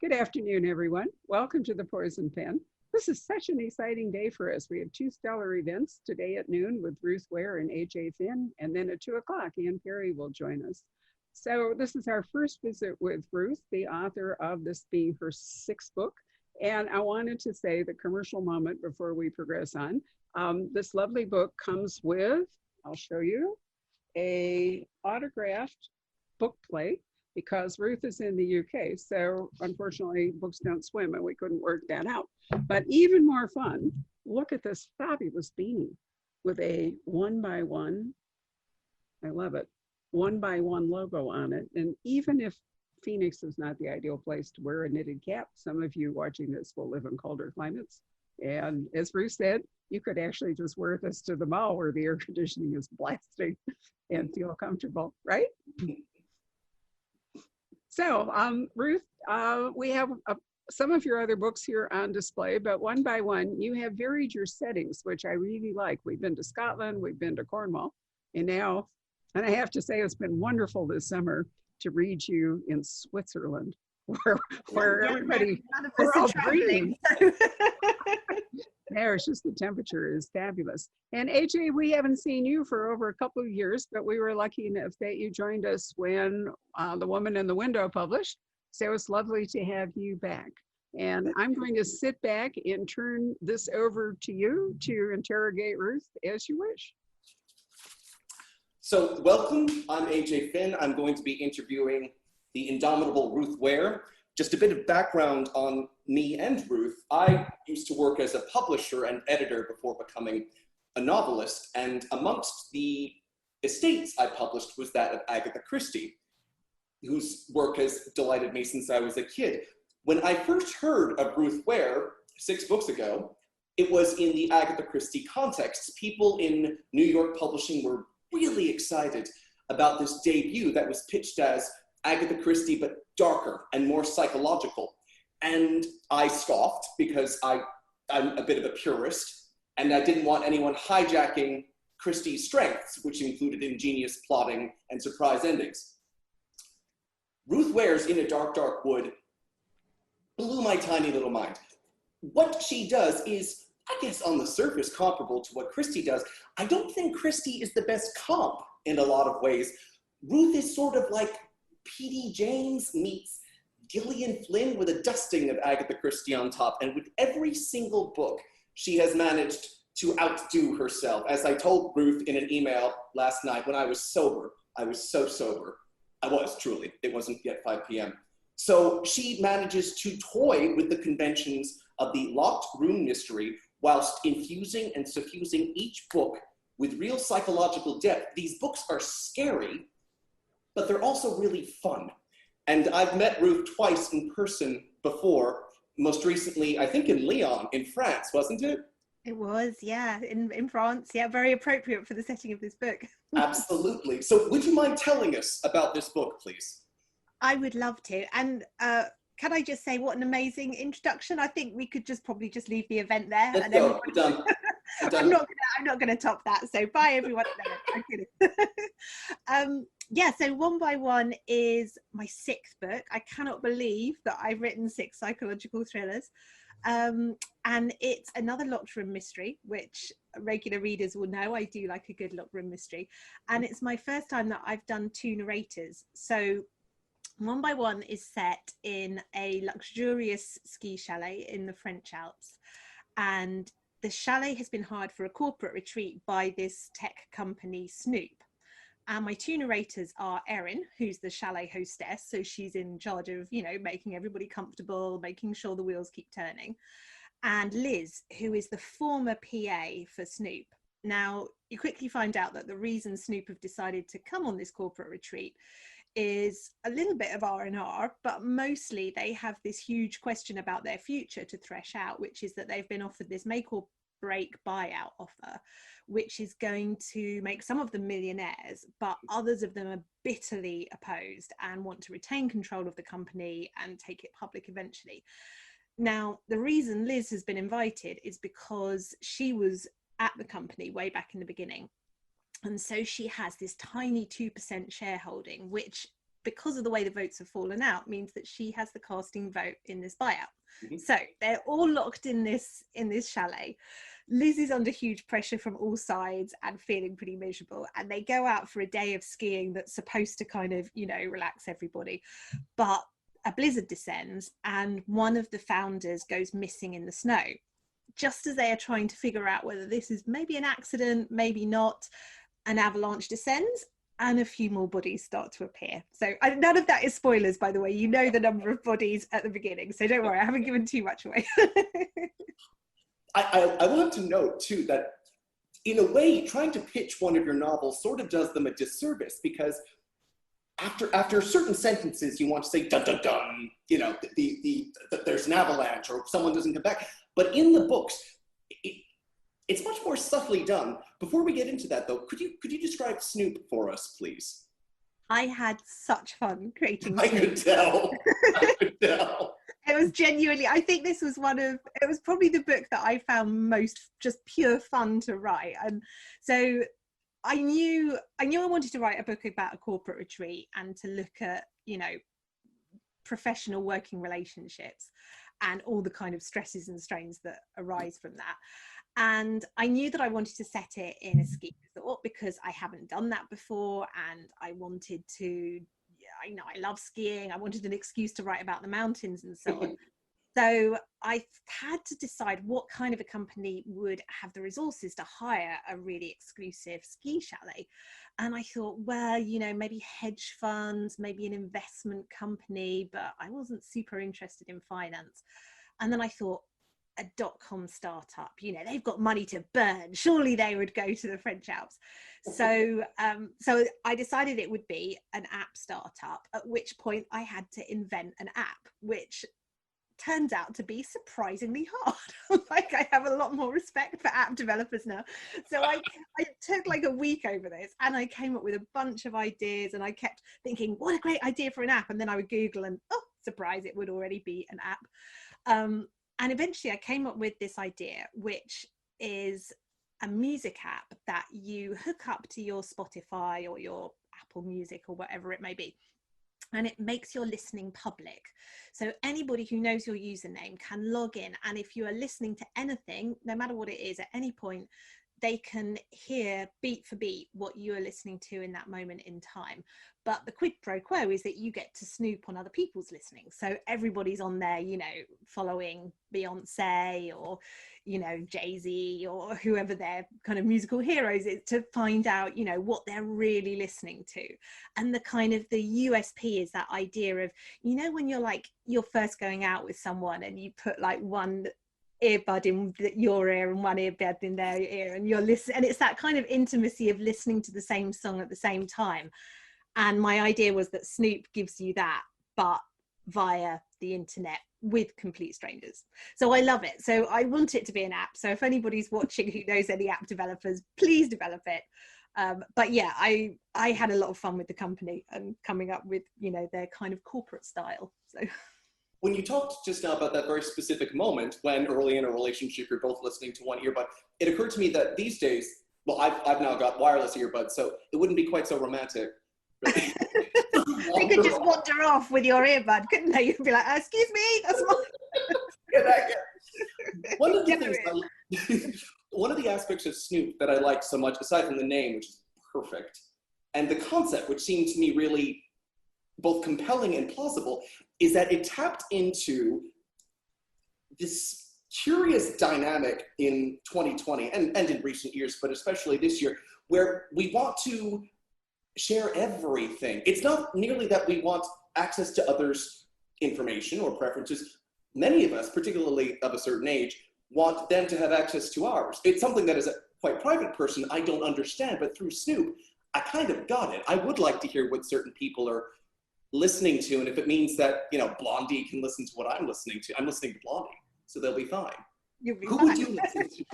Good afternoon, everyone. Welcome to the Poison Pen. This is such an exciting day for us. We have two stellar events today at noon with Ruth Ware and A.J. Finn, and then at 2 o'clock, Ann Perry will join us. So this is our first visit with Ruth, the author of this being her sixth book. And I wanted to say the commercial moment before we progress on. This lovely book comes with, I'll show you, a autographed book plate because Ruth is in the UK. So unfortunately, books don't swim and we couldn't work that out. But even more fun, look at this fabulous beanie with a 1x1, I love it, 1x1 logo on it. And even if Phoenix is not the ideal place to wear a knitted cap, some of you watching this will live in colder climates. And as Ruth said, you could actually just wear this to the mall where the air conditioning is blasting and feel comfortable, right? So, Ruth, we have some of your other books here on display, but one by one, you have varied your settings, which I really like. We've been to Scotland, we've been to Cornwall, and now, and I have to say, it's been wonderful this summer to read you in Switzerland, where everybody, we're all breathing. There, it's just the temperature is fabulous. And AJ, we haven't seen you for over a couple of years, but we were lucky enough that you joined us when The Woman in the Window published. So it's lovely to have you back. And I'm going to sit back and turn this over to you to interrogate Ruth as you wish. So welcome, I'm AJ Finn. I'm going to be interviewing the indomitable Ruth Ware. Just a bit of background on me and Ruth. I used to work as a publisher and editor before becoming a novelist, and amongst the estates I published was that of Agatha Christie, whose work has delighted me since I was a kid. When I first heard of Ruth Ware 6 books ago, it was in the Agatha Christie context. People in New York publishing were really excited about this debut that was pitched as Agatha Christie, but darker and more psychological. And I scoffed because I'm a bit of a purist, and I didn't want anyone hijacking Christie's strengths, which included ingenious plotting and surprise endings. Ruth Ware's In a Dark, Dark Wood blew my tiny little mind. What she does is, I guess on the surface, comparable to what Christie does. I don't think Christie is the best comp in a lot of ways. Ruth is sort of like P.D. James meets Gillian Flynn with a dusting of Agatha Christie on top, and with every single book, she has managed to outdo herself. As I told Ruth in an email last night when I was sober, I was so sober. I was, truly. It wasn't yet 5 p.m. So she manages to toy with the conventions of the locked room mystery whilst infusing and suffusing each book with real psychological depth. These books are scary, but they're also really fun. And I've met Ruth twice in person before, most recently, I think in Lyon, in France, wasn't it? It was, yeah, in France. Yeah, very appropriate for the setting of this book. Absolutely. So would you mind telling us about this book, please? I would love to. And can I just say what an amazing introduction? I think we could probably just leave the event there. Let's go. We're done. I'm not going to top that. So bye everyone. No, I'm kidding. Yeah, so One by One is my 6th book. I cannot believe that I've written 6 psychological thrillers. And it's another locked room mystery, which regular readers will know I do like a good locked room mystery. And it's my first time that I've done 2 narrators. So One by One is set in a luxurious ski chalet in the French Alps. And the chalet has been hired for a corporate retreat by this tech company, Snoop. And my 2 narrators are Erin, who's the chalet hostess. So she's in charge of, making everybody comfortable, making sure the wheels keep turning. And Liz, who is the former PA for Snoop. Now, you quickly find out that the reason Snoop have decided to come on this corporate retreat is a little bit of R&R, but mostly they have this huge question about their future to thresh out, which is that they've been offered this make or break buyout offer, which is going to make some of them millionaires, but others of them are bitterly opposed and want to retain control of the company and take it public eventually. Now, the reason Liz has been invited is because she was at the company way back in the beginning. And so she has this tiny 2% shareholding, which because of the way the votes have fallen out, means that she has the casting vote in this buyout. Mm-hmm. So they're all locked in this chalet. Liz is under huge pressure from all sides and feeling pretty miserable. And they go out for a day of skiing that's supposed to kind of, you know, relax everybody. But a blizzard descends and one of the founders goes missing in the snow. Just as they are trying to figure out whether this is maybe an accident, maybe not, an avalanche descends and a few more bodies start to appear. So none of that is spoilers, by the way. You know the number of bodies at the beginning, so don't worry, I haven't given too much away. I want to note too that in a way, trying to pitch one of your novels sort of does them a disservice, because after certain sentences, you want to say dun dun dun, you know, there's an avalanche or someone doesn't come back. But in the books, it's much more subtly done. Before we get into that, though, could you describe Snoop for us, please? I had such fun creating I Snoop. could tell. I could tell. It was genuinely, I think this was it was probably the book that I found most just pure fun to write. And so I knew I wanted to write a book about a corporate retreat and to look at, you know, professional working relationships and all the kind of stresses and strains that arise from that. And I knew that I wanted to set it in a ski resort because I haven't done that before, and I wanted to, you know, I love skiing. I wanted an excuse to write about the mountains and so on. So I had to decide what kind of a company would have the resources to hire a really exclusive ski chalet. And I thought, well, you know, maybe hedge funds, maybe an investment company, but I wasn't super interested in finance. And then I thought, a .com startup, you know, they've got money to burn, surely they would go to the French Alps. So I decided it would be an app startup, at which point I had to invent an app, which turns out to be surprisingly hard. Like, I have a lot more respect for app developers now. So I took like a week over this, and I came up with a bunch of ideas, and I kept thinking, what a great idea for an app. And then I would Google, and oh, surprise, it would already be an app. And eventually I came up with this idea, which is a music app that you hook up to your Spotify or your Apple Music or whatever it may be. And it makes your listening public. So anybody who knows your username can log in. And if you are listening to anything, no matter what it is, at any point, they can hear beat for beat what you are listening to in that moment in time. But the quid pro quo is that you get to snoop on other people's listening. So everybody's on there, you know, following Beyonce or, you know, Jay-Z or whoever their kind of musical heroes is, to find out, you know, what they're really listening to. And the kind of the USP is that idea of, you know, when you're first going out with someone and you put like one earbud in your ear and one earbud in their ear, and you're listening, and it's that kind of intimacy of listening to the same song at the same time. And my idea was that Snoop gives you that, but via the internet with complete strangers. So I love it. So I want it to be an app. So if anybody's watching who knows any app developers, please develop it. But yeah, I had a lot of fun with the company and coming up with, you know, their kind of corporate style. So when you talked just now about that very specific moment when early in a relationship you're both listening to one earbud, it occurred to me that these days, well, I've now got wireless earbuds, so it wouldn't be quite so romantic. They could just wander off with your earbud, couldn't they? You'd be like, excuse me, that's One of the things one of the aspects of Snoop that I like so much, aside from the name, which is perfect, and the concept, which seemed to me really both compelling and plausible, is that it tapped into this curious dynamic in 2020 and in recent years, but especially this year, where we want to share everything. It's not merely that we want access to others' information or preferences. Many of us, particularly of a certain age, want them to have access to ours. It's something that as a quite private person, I don't understand, but through Snoop, I kind of got it. I would like to hear what certain people are listening to, and if it means that, you know, Blondie can listen to what I'm listening to Blondie, so they'll be fine. You'll be Who fine. would you listen to?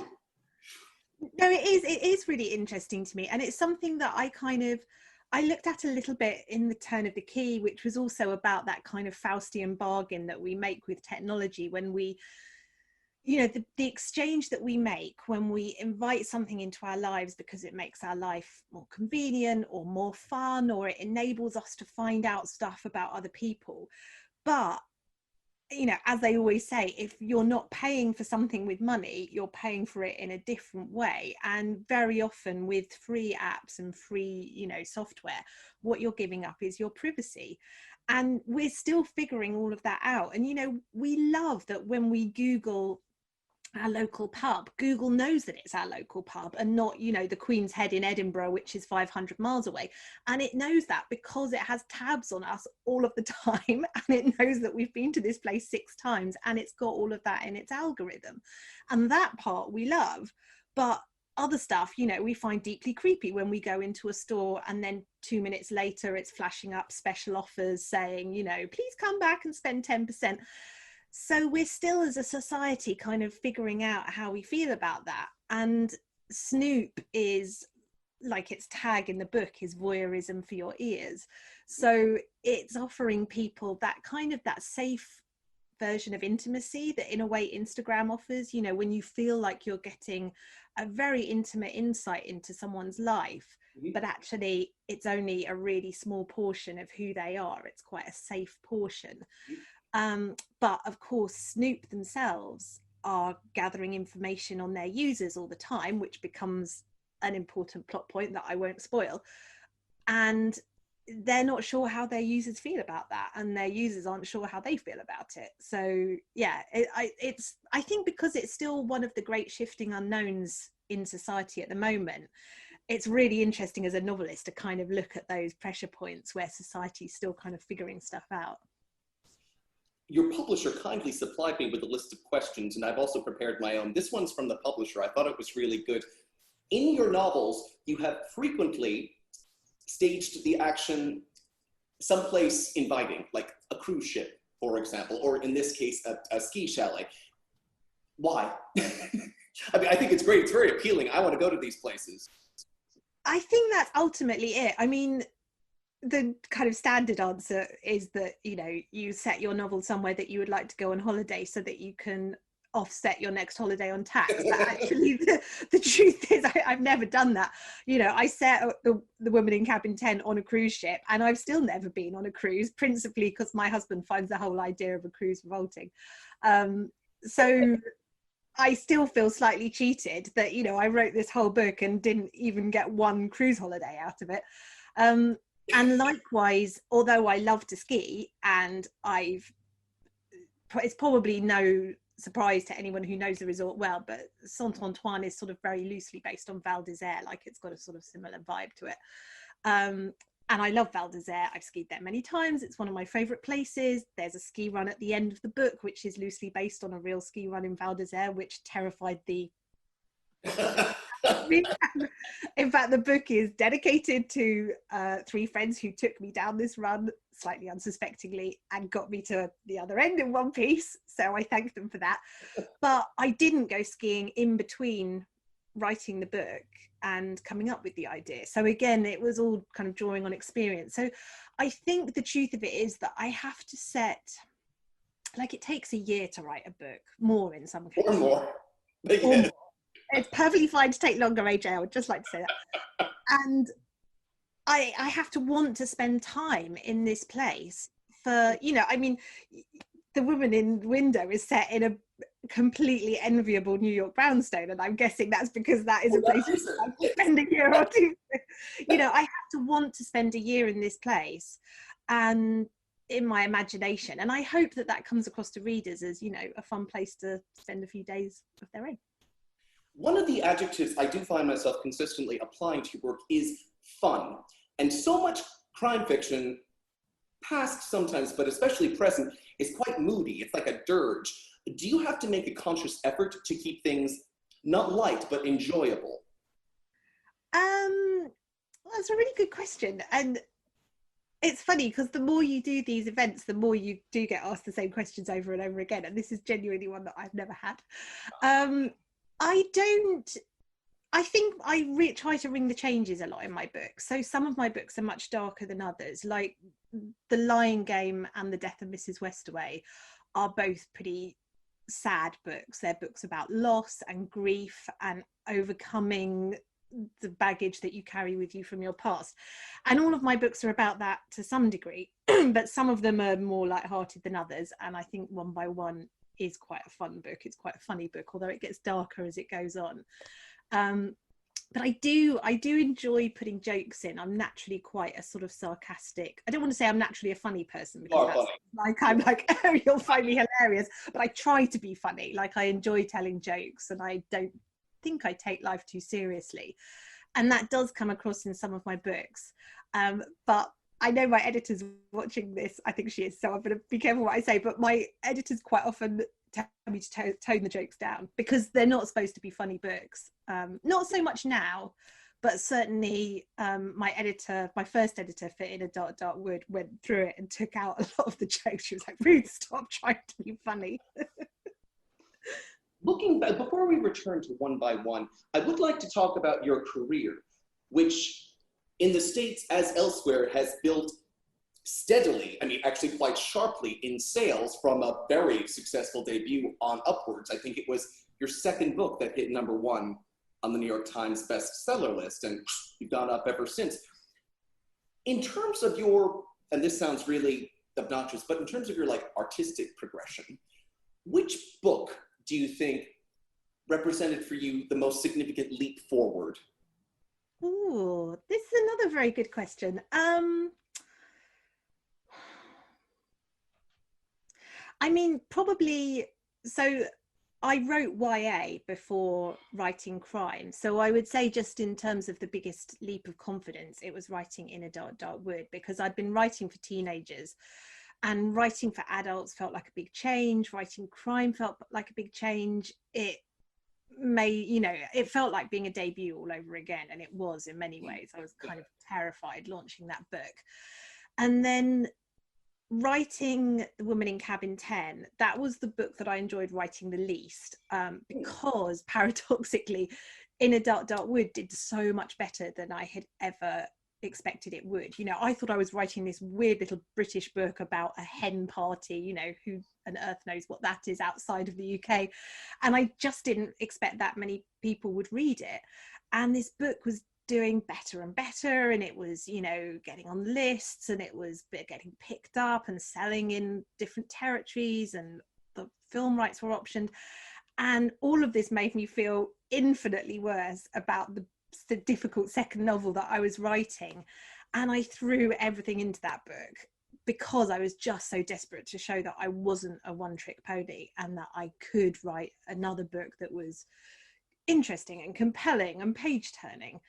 No, it is really interesting to me, and it's something that I looked at a little bit in The Turn of the Key, which was also about that kind of Faustian bargain that we make with technology when we, you know, the exchange that we make when we invite something into our lives because it makes our life more convenient or more fun, or it enables us to find out stuff about other people. But, you know, as they always say, if you're not paying for something with money, you're paying for it in a different way. And very often with free apps and free, you know, software, what you're giving up is your privacy. And we're still figuring all of that out. And, you know, we love that when we Google our local pub, Google knows that it's our local pub and not, you know, the Queen's Head in Edinburgh, which is 500 miles away. And it knows that because it has tabs on us all of the time, and it knows that we've been to this place 6 times, and it's got all of that in its algorithm. And that part we love. But other stuff, you know, we find deeply creepy when we go into a store and then 2 minutes later it's flashing up special offers saying, you know, please come back and spend 10%. So we're still, as a society, kind of figuring out how we feel about that. And Snoop is, like its tag in the book, is voyeurism for your ears. So it's offering people that kind of that safe version of intimacy that in a way Instagram offers, you know, when you feel like you're getting a very intimate insight into someone's life, but actually it's only a really small portion of who they are. It's quite a safe portion. But of course, Snoop themselves are gathering information on their users all the time, which becomes an important plot point that I won't spoil. And they're not sure how their users feel about that, and their users aren't sure how they feel about it. So yeah, I think because it's still one of the great shifting unknowns in society at the moment, it's really interesting as a novelist to kind of look at those pressure points where society's still kind of figuring stuff out. Your publisher kindly supplied me with a list of questions, and I've also prepared my own. This one's from the publisher. I thought it was really good. In your novels, you have frequently staged the action someplace inviting, like a cruise ship, for example, or in this case, a ski chalet. Why? I mean, I think it's great. It's very appealing. I want to go to these places. I think that's ultimately it. I mean, the kind of standard answer is that, you know, you set your novel somewhere that you would like to go on holiday so that you can offset your next holiday on tax. But actually the truth is I've never done that. You know, I set the Woman in Cabin 10 on a cruise ship, and I've still never been on a cruise, principally because my husband finds the whole idea of a cruise revolting. So I still feel slightly cheated that, you know, I wrote this whole book and didn't even get one cruise holiday out of it. And likewise, although I love to ski, and it's probably no surprise to anyone who knows the resort well, but Saint-Antoine is sort of very loosely based on Val d'Isère, like it's got a sort of similar vibe to it. And I love Val d'Isère. I've skied there many times. It's one of my favorite places. There's a ski run at the end of the book, which is loosely based on a real ski run in Val d'Isère, which terrified the... In fact, the book is dedicated to 3 friends who took me down this run slightly unsuspectingly and got me to the other end in one piece. So I thank them for that. But I didn't go skiing in between writing the book and coming up with the idea. So again, it was all kind of drawing on experience. So I think the truth of it is that I have to set, like, it takes a year to write a book, more in some cases. Or more. Or more. It's perfectly fine to take longer, AJ. I would just like to say that. And I have to want to spend time in this place for, you know, I mean, The Woman in the Window is set in a completely enviable New York brownstone, and I'm guessing that's because that is a place where I can spend a year or two. You know, I have to want to spend a year in this place and in my imagination, and I hope that that comes across to readers as, you know, a fun place to spend a few days of their own. One of the adjectives I do find myself consistently applying to your work is fun. And so much crime fiction, past sometimes, but especially present, is quite moody. It's like a dirge. Do you have to make a conscious effort to keep things not light, but enjoyable? That's a really good question. And it's funny because the more you do these events, the more you do get asked the same questions over and over again. And this is genuinely one that I've never had. I think I try to ring the changes a lot in my books. So some of my books are much darker than others, like The Lying Game and The Death of Mrs Westway are both pretty sad books. They're books about loss and grief and overcoming the baggage that you carry with you from your past. And all of my books are about that to some degree, but some of them are more light-hearted than others. And I think One by One is quite a fun book. It's quite a funny book, although it gets darker as it goes on. But I do enjoy putting jokes in. I'm naturally quite a sort of sarcastic, I don't want to say I'm naturally a funny person, because that's like, I'm like, oh, you'll find me hilarious, but I try to be funny. Like, I enjoy telling jokes, and I don't think I take life too seriously, and that does come across in some of my books. But I know my editor's watching this. I think she is, so I'm going to be careful what I say, but my editors quite often tell me to tone the jokes down, because they're not supposed to be funny books. Not so much now, but certainly my first editor for In a Dark, Dark Wood went through it and took out a lot of the jokes. She was like, Ruth, stop trying to be funny. Looking back, before we return to One by One, I would like to talk about your career, which in the States as elsewhere has built steadily, I mean, actually quite sharply in sales from a very successful debut on upwards. I think it was your second book that hit #1 on the New York Times bestseller list, and you've gone up ever since. In terms of your, and this sounds really obnoxious, but in terms of your like artistic progression, which book do you think represented for you the most significant leap forward? Oh, this is another very good question. I mean, probably, so I wrote YA before writing crime. So I would say, just in terms of the biggest leap of confidence, it was writing In a Dark, Dark Wood, because I'd been writing for teenagers, and writing for adults felt like a big change. Writing crime felt like a big change. It felt like being a debut all over again. And it was, in many ways. I was kind of terrified launching that book. And then writing The Woman in Cabin 10, that was the book that I enjoyed writing the least, because paradoxically, In a Dark, Dark Wood did so much better than I had ever expected it would. You know, I thought I was writing this weird little British book about a hen party, you know, who on earth knows what that is outside of the UK, and I just didn't expect that many people would read it. And this book was doing better and better, and it was, you know, getting on lists, and it was getting picked up and selling in different territories, and the film rights were optioned, and all of this made me feel infinitely worse about the difficult second novel that I was writing. And I threw everything into that book, because I was just so desperate to show that I wasn't a one-trick pony, and that I could write another book that was interesting and compelling and page-turning.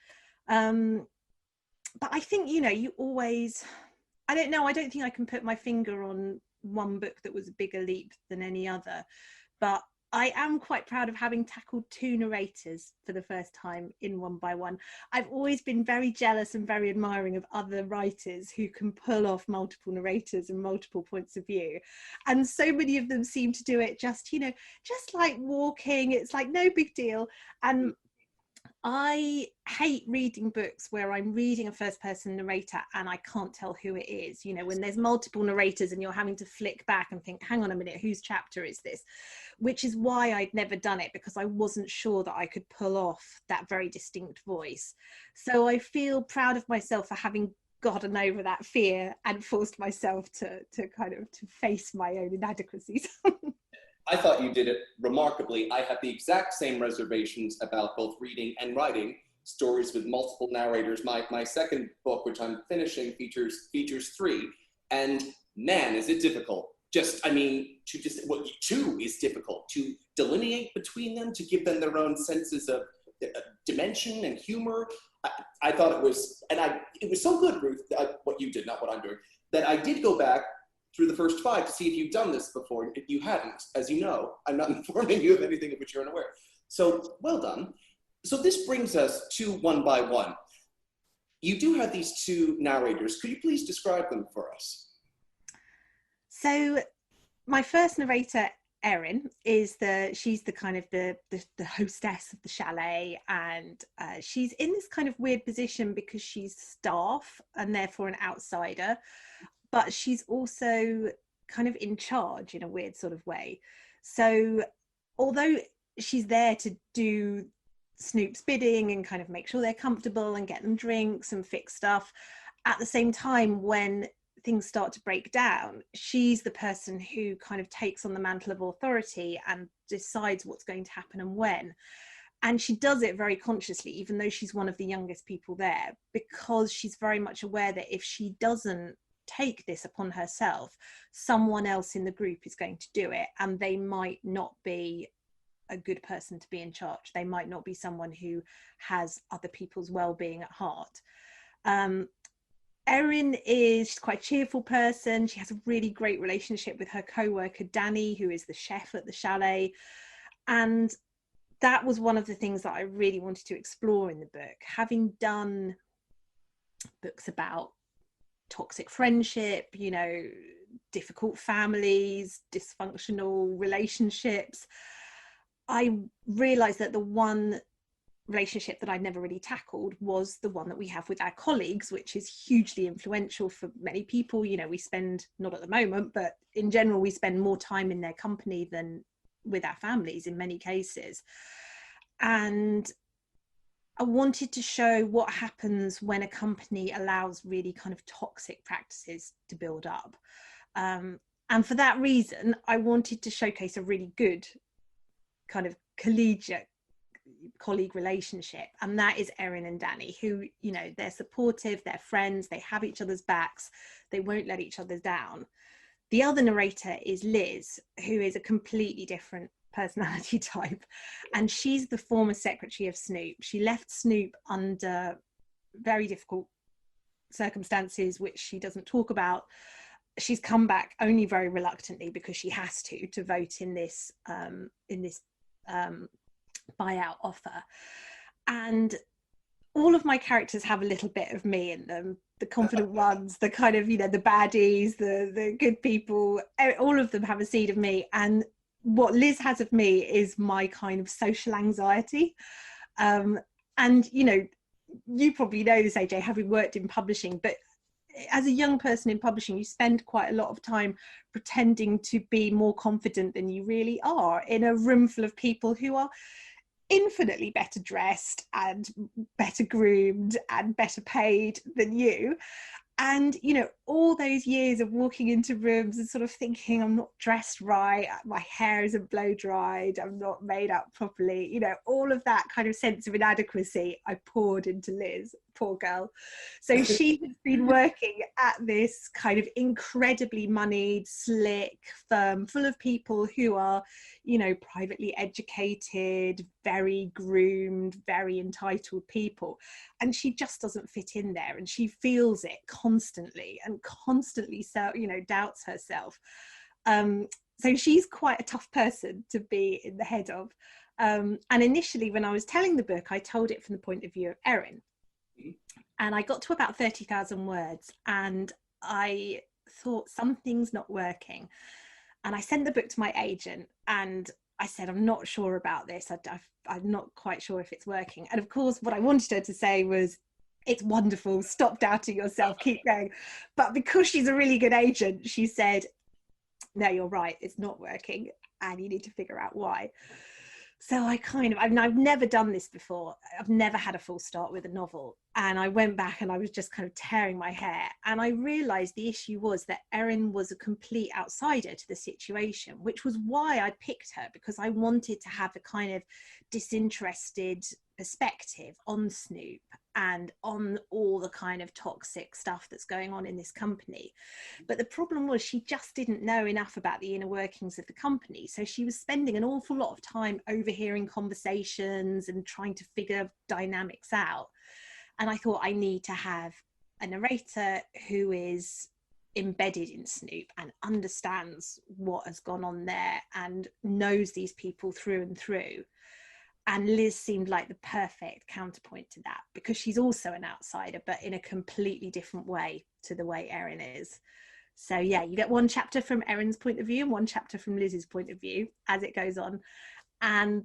But I think, you know, you always, I don't know, I don't think I can put my finger on one book that was a bigger leap than any other, but I am quite proud of having tackled 2 narrators for the first time in One by One. I've always been very jealous and very admiring of other writers who can pull off multiple narrators and multiple points of view. And so many of them seem to do it just, you know, just like walking. It's like no big deal. And I hate reading books where I'm reading a first person narrator and I can't tell who it is, you know, when there's multiple narrators and you're having to flick back and think, hang on a minute, whose chapter is this? Which is why I'd never done it, because I wasn't sure that I could pull off that very distinct voice. So I feel proud of myself for having gotten over that fear and forced myself to face my own inadequacies. I thought you did it remarkably. I have the exact same reservations about both reading and writing stories with multiple narrators. My second book, which I'm finishing, features 3, and man, is it difficult. Two is difficult to delineate between them, to give them their own senses of dimension and humor. I thought it was, it was so good, Ruth, what you did, not what I'm doing, that I did go back through the first 5 to see if you've done this before. If you hadn't, as you know, I'm not informing you of anything of which you're unaware. So well done. So this brings us to One by One. You do have these 2 narrators. Could you please describe them for us? So my first narrator, Erin, she's the kind of the hostess of the chalet, and she's in this kind of weird position because she's staff and therefore an outsider. But she's also kind of in charge in a weird sort of way. So although she's there to do Snoop's bidding and kind of make sure they're comfortable and get them drinks and fix stuff, at the same time, when things start to break down, she's the person who kind of takes on the mantle of authority and decides what's going to happen and when. And she does it very consciously, even though she's one of the youngest people there, because she's very much aware that if she doesn't take this upon herself, someone else in the group is going to do it, and they might not be a good person to be in charge. They might not be someone who has other people's well-being at heart. Erin is quite a cheerful person. She has a really great relationship with her co-worker Danny, who is the chef at the chalet. And that was one of the things that I really wanted to explore in the book. Having done books about toxic friendship, you know, difficult families, dysfunctional relationships, I realized that the one relationship that I'd never really tackled was the one that we have with our colleagues, which is hugely influential for many people. You know, we spend, not at the moment, but in general, we spend more time in their company than with our families in many cases. And I wanted to show what happens when a company allows really kind of toxic practices to build up. And for that reason, I wanted to showcase a really good kind of collegiate colleague relationship, and that is Erin and Danny, who, you know, they're supportive, they're friends, they have each other's backs, they won't let each other down. The other narrator is Liz, who is a completely different personality type, and she's the former secretary of Snoop. She left Snoop under very difficult circumstances, which she doesn't talk about. She's come back only very reluctantly because she has to vote in this buyout offer. And all of my characters have a little bit of me in them, the confident ones, the kind of, you know, the baddies, the good people, all of them have a seed of me. And what Liz has of me is my kind of social anxiety. And, you know, you probably know this, AJ, having worked in publishing, but as a young person in publishing, you spend quite a lot of time pretending to be more confident than you really are in a room full of people who are infinitely better dressed and better groomed and better paid than you. And, you know, all those years of walking into rooms and sort of thinking, I'm not dressed right, my hair isn't blow dried, I'm not made up properly, you know, all of that kind of sense of inadequacy I poured into Liz, poor girl. So she has been working at this kind of incredibly moneyed, slick firm full of people who are, you know, privately educated, very groomed, very entitled people. And she just doesn't fit in there, and she feels it constantly and constantly, so, you know, doubts herself. So she's quite a tough person to be in the head of. And initially, when I was telling the book, I told it from the point of view of Erin. And I got to about 30,000 words and I thought something's not working. And I sent the book to my agent and I said, I'm not sure about this. I'm not quite sure if it's working. And of course, what I wanted her to say was, it's wonderful, stop doubting yourself, keep going. But because she's a really good agent, she said, no, you're right, it's not working and you need to figure out why. So I've never done this before. I've never had a full start with a novel. And I went back and I was just kind of tearing my hair. And I realized the issue was that Erin was a complete outsider to the situation, which was why I picked her, because I wanted to have a kind of disinterested perspective on Snoop and on all the kind of toxic stuff that's going on in this company. But the problem was she just didn't know enough about the inner workings of the company. So she was spending an awful lot of time overhearing conversations and trying to figure dynamics out. And I thought, I need to have a narrator who is embedded in Snoop and understands what has gone on there and knows these people through and through. And Liz seemed like the perfect counterpoint to that, because she's also an outsider, but in a completely different way to the way Erin is. So yeah, you get one chapter from Erin's point of view and one chapter from Liz's point of view as it goes on. And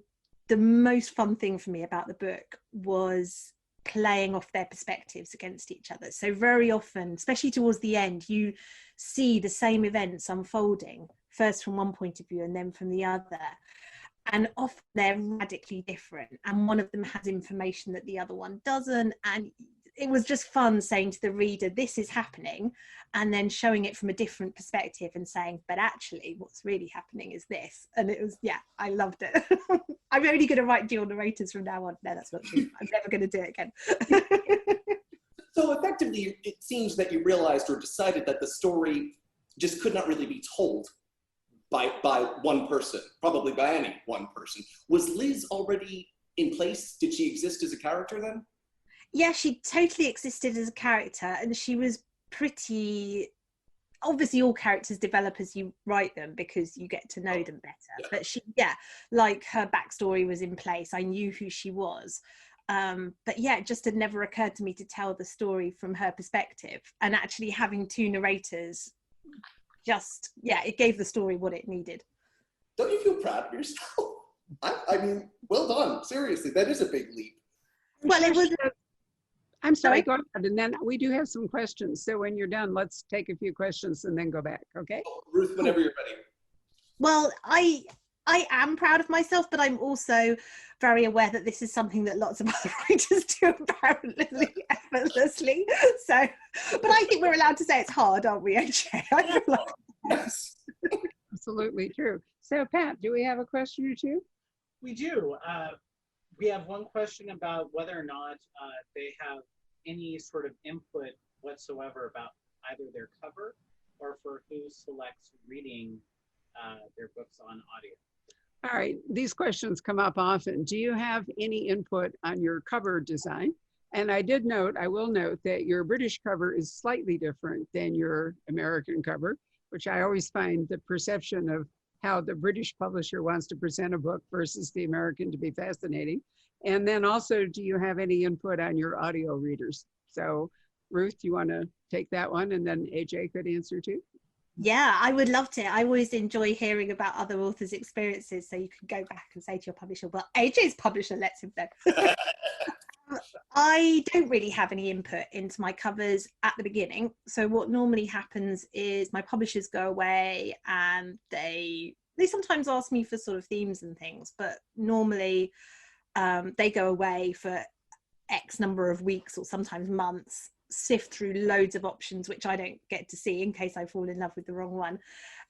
the most fun thing for me about the book was playing off their perspectives against each other. So very often, especially towards the end, you see the same events unfolding, first from one point of view and then from the other. And often they're radically different. And one of them has information that the other one doesn't. And it was just fun saying to the reader, this is happening, and then showing it from a different perspective and saying, but actually what's really happening is this. And it was, yeah, I loved it. I'm only going to write dual narrators from now on. No, that's not true. I'm never going to do it again. So effectively, it seems that you realized or decided that the story just could not really be told by one person, probably by any one person. Was Liz already in place? Did she exist as a character then? Yeah, she totally existed as a character, and she was pretty, obviously all characters develop as you write them because you get to know them better. But she, yeah, like her backstory was in place. I knew who she was. But yeah, it just had never occurred to me to tell the story from her perspective, and actually having two narrators just, yeah, it gave the story what it needed. Don't you feel proud of yourself? I mean, well done. Seriously, that is a big leap. Well, it was. I'm sorry, go ahead. And then we do have some questions. So when you're done, let's take a few questions and then go back, okay? Oh, Ruth, whenever you're ready. Well, I am proud of myself, but I'm also very aware that this is something that lots of other writers do apparently effortlessly. So, but I think we're allowed to say it's hard, aren't we, AJ? I feel like yes. Absolutely true. So Pat, do we have a question or two? We do. We have one question about whether or not they have any sort of input whatsoever about either their cover or for who selects reading their books on audio. All right, these questions come up often. Do you have any input on your cover design? And I will note that your British cover is slightly different than your American cover, which I always find the perception of how the British publisher wants to present a book versus the American to be fascinating. And then also, do you have any input on your audio readers? So Ruth, you want to take that one, and then AJ could answer too? Yeah, I would love to. I always enjoy hearing about other authors' experiences, so you can go back and say to your publisher, well, AJ's publisher lets him know. I don't really have any input into my covers at the beginning. So what normally happens is my publishers go away and they sometimes ask me for sort of themes and things, but normally they go away for X number of weeks or sometimes months, sift through loads of options which I don't get to see in case I fall in love with the wrong one,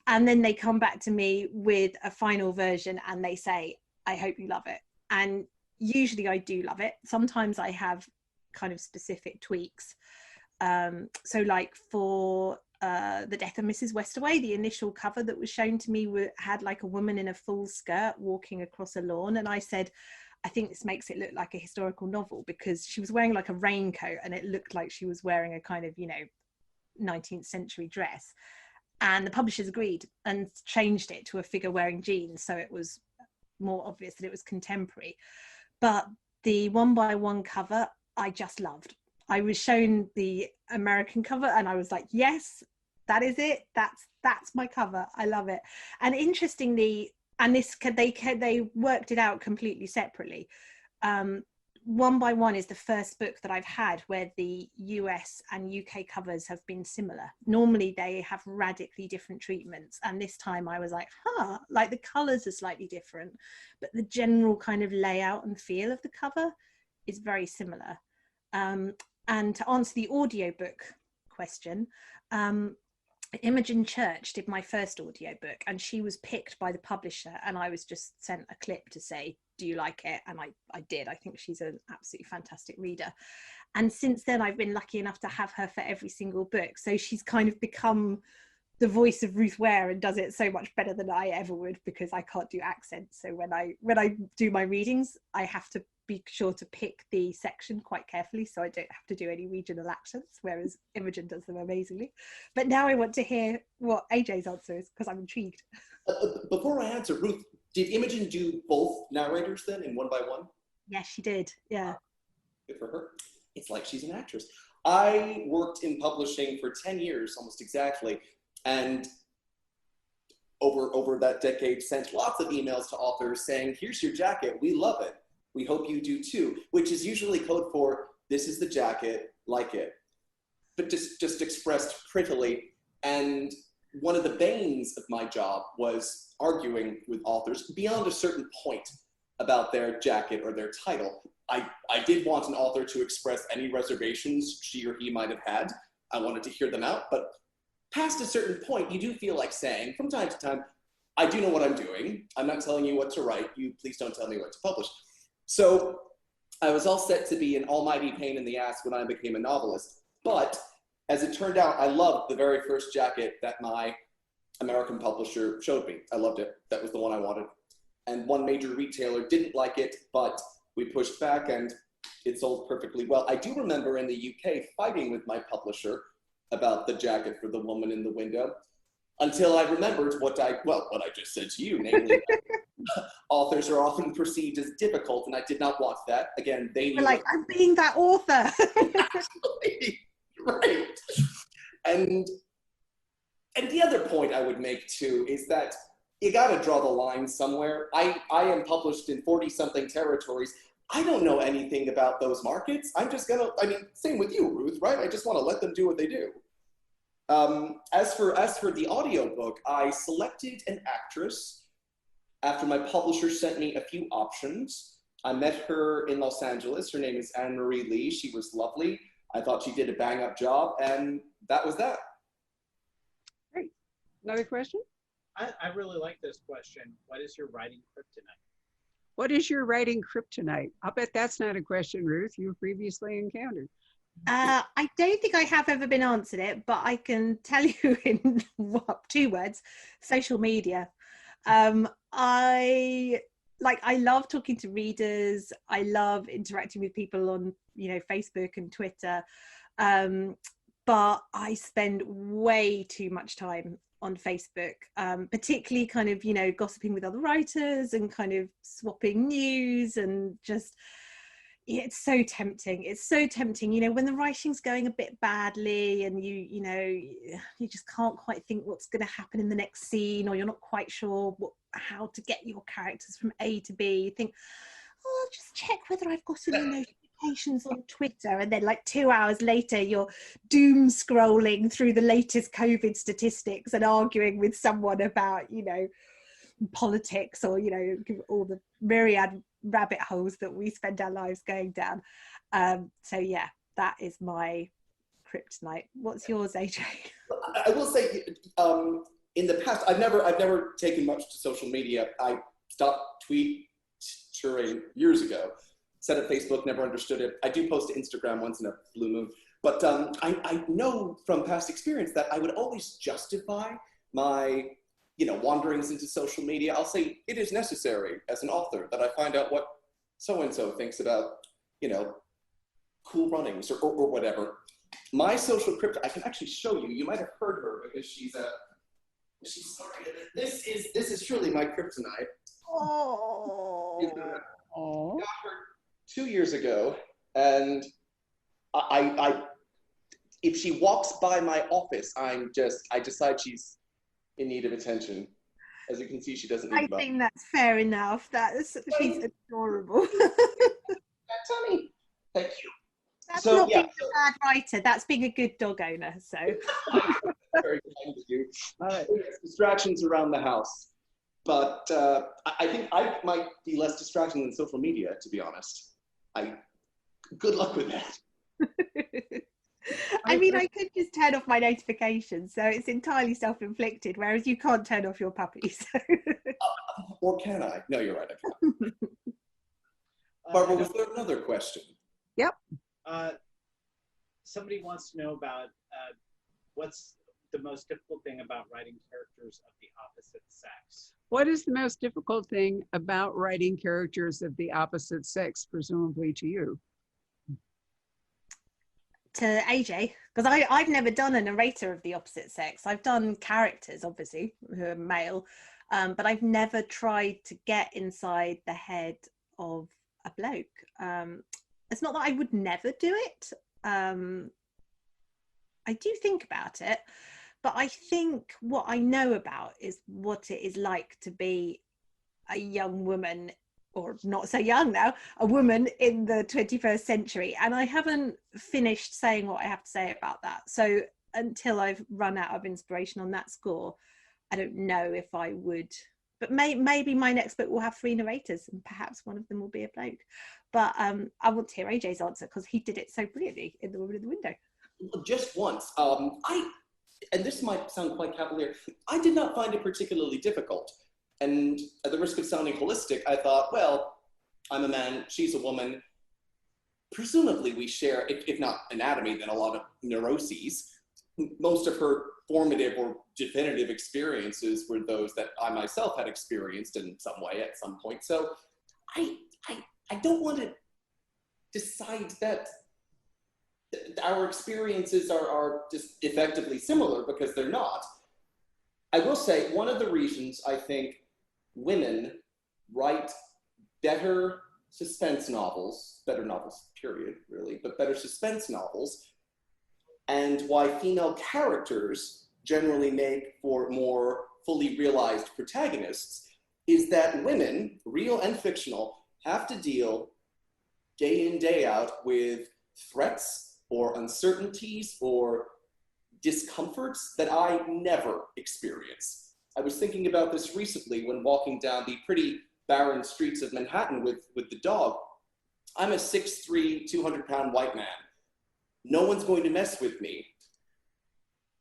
and then they come back to me with a final version and they say, I hope you love it. And usually I do love it. Sometimes I have kind of specific tweaks, so like for the Death of Mrs Westway, the initial cover that was shown to me had like a woman in a full skirt walking across a lawn, and I said, I think this makes it look like a historical novel, because she was wearing like a raincoat and it looked like she was wearing a kind of, 19th century dress. And the publishers agreed and changed it to a figure wearing jeans, so it was more obvious that it was contemporary. But the one-by-one cover, I just loved. I was shown the American cover and I was like, yes, that is it. That's my cover. I love it. And interestingly, and they worked it out completely separately. One by One is the first book that I've had where the US and UK covers have been similar. Normally they have radically different treatments, and this time I was like, like the colors are slightly different, but the general kind of layout and feel of the cover is very similar. And to answer the audiobook question, Imogen Church did my first audiobook, and she was picked by the publisher, and I was just sent a clip to say, do you like it? And I did. I think she's an absolutely fantastic reader. And since then I've been lucky enough to have her for every single book. So she's kind of become the voice of Ruth Ware and does it so much better than I ever would, because I can't do accents. So when I do my readings, I have to be sure to pick the section quite carefully so I don't have to do any regional accents, whereas Imogen does them amazingly. But now I want to hear what AJ's answer is, because I'm intrigued. Before I answer, Ruth, did Imogen do both narrators then in One by One? Yes, she did. Yeah. Good for her. It's like she's an actress. I worked in publishing for 10 years, almost exactly, and over that decade sent lots of emails to authors saying, here's your jacket, we love it, we hope you do too, which is usually code for, this is the jacket, like it, but just expressed prettily. And one of the banes of my job was arguing with authors beyond a certain point about their jacket or their title. I did want an author to express any reservations she or he might have had. I wanted to hear them out, but past a certain point, you do feel like saying, from time to time, I do know what I'm doing. I'm not telling you what to write. You please don't tell me what to publish. So I was all set to be an almighty pain in the ass when I became a novelist. But as it turned out, I loved the very first jacket that my American publisher showed me. I loved it. That was the one I wanted. And one major retailer didn't like it, but we pushed back and it sold perfectly well. I do remember in the UK fighting with my publisher about the jacket for the woman in the window, until I remembered what I just said to you, namely, authors are often perceived as difficult, and I did not want that. Again, they knew. Like, I'm being that author. Absolutely. Right. And the other point I would make too is that you got to draw the line somewhere. I am published in 40-something territories. I don't know anything about those markets. I'm just gonna, same with you, Ruth, right? I just want to let them do what they do. As for the audiobook, I selected an actress after my publisher sent me a few options. I met her in Los Angeles. Her name is Anne-Marie Lee. She was lovely. I thought she did a bang-up job, and that was that. Great. Another question? I really like this question. What is your writing kryptonite? What is your writing kryptonite? I'll bet that's not a question, Ruth, you've previously encountered. I don't think I have ever been answered it, but I can tell you in 2 words: social media. I love talking to readers. I love interacting with people on, Facebook and Twitter. But I spend way too much time on Facebook, particularly kind of, gossiping with other writers and kind of swapping news, and just, it's so tempting. It's so tempting, when the writing's going a bit badly and you just can't quite think what's going to happen in the next scene, or you're not quite sure how to get your characters from A to B. You think, oh, I'll just check whether I've got any notifications on Twitter, and then like 2 hours later you're doom scrolling through the latest COVID statistics and arguing with someone about politics, or all the myriad rabbit holes that we spend our lives going down. So yeah, that is my kryptonite. What's yours, AJ? I will say, in the past, I've never taken much to social media. I stopped tweeting years ago. Set up Facebook, never understood it. I do post to Instagram once in a blue moon. But I know from past experience that I would always justify my wanderings into social media. I'll say it is necessary as an author that I find out what so-and-so thinks about, cool runnings or whatever. My social crypto, I can actually show you. You might have heard her because she's sorry. This is truly my kryptonite. Oh. Got her 2 years ago, and I if she walks by my office, I decide she's in need of attention. As you can see, she doesn't need I think that's fair enough. She's adorable. Tommy, thank you. That's not being a bad writer. That's being a good dog owner. So very kind of you. Distractions around the house, but I think I might be less distracting than social media, to be honest. Good luck with that. I could just turn off my notifications, so it's entirely self-inflicted, whereas you can't turn off your puppies. Or can I? No, you're right, I can't. Barbara, was there another question? Yep. Somebody wants to know about what's the most difficult thing about writing characters of the opposite sex? What is the most difficult thing about writing characters of the opposite sex, presumably to you? To AJ, because I've never done a narrator of the opposite sex. I've done characters, obviously, who are male, but I've never tried to get inside the head of a bloke. It's not that I would never do it. I do think about it, but I think what I know about is what it is like to be a young woman or not so young now, a woman in the 21st century. And I haven't finished saying what I have to say about that. So until I've run out of inspiration on that score, I don't know if I would, but maybe my next book will have 3 narrators and perhaps one of them will be a bloke. But I want to hear AJ's answer because he did it so brilliantly in The Woman in the Window. Just once. And this might sound quite cavalier, I did not find it particularly difficult. And at the risk of sounding holistic, I thought, well, I'm a man, she's a woman. Presumably we share, if not anatomy, then a lot of neuroses. Most of her formative or definitive experiences were those that I myself had experienced in some way at some point. So I don't want to decide that our experiences are just effectively similar, because they're not. I will say one of the reasons I think women write better suspense novels, better novels, period, really, but better suspense novels, and why female characters generally make for more fully realized protagonists, is that women, real and fictional, have to deal day in, day out with threats or uncertainties or discomforts that I never experience. I was thinking about this recently when walking down the pretty barren streets of Manhattan with the dog. I'm a 6'3", 200-pound white man. No one's going to mess with me.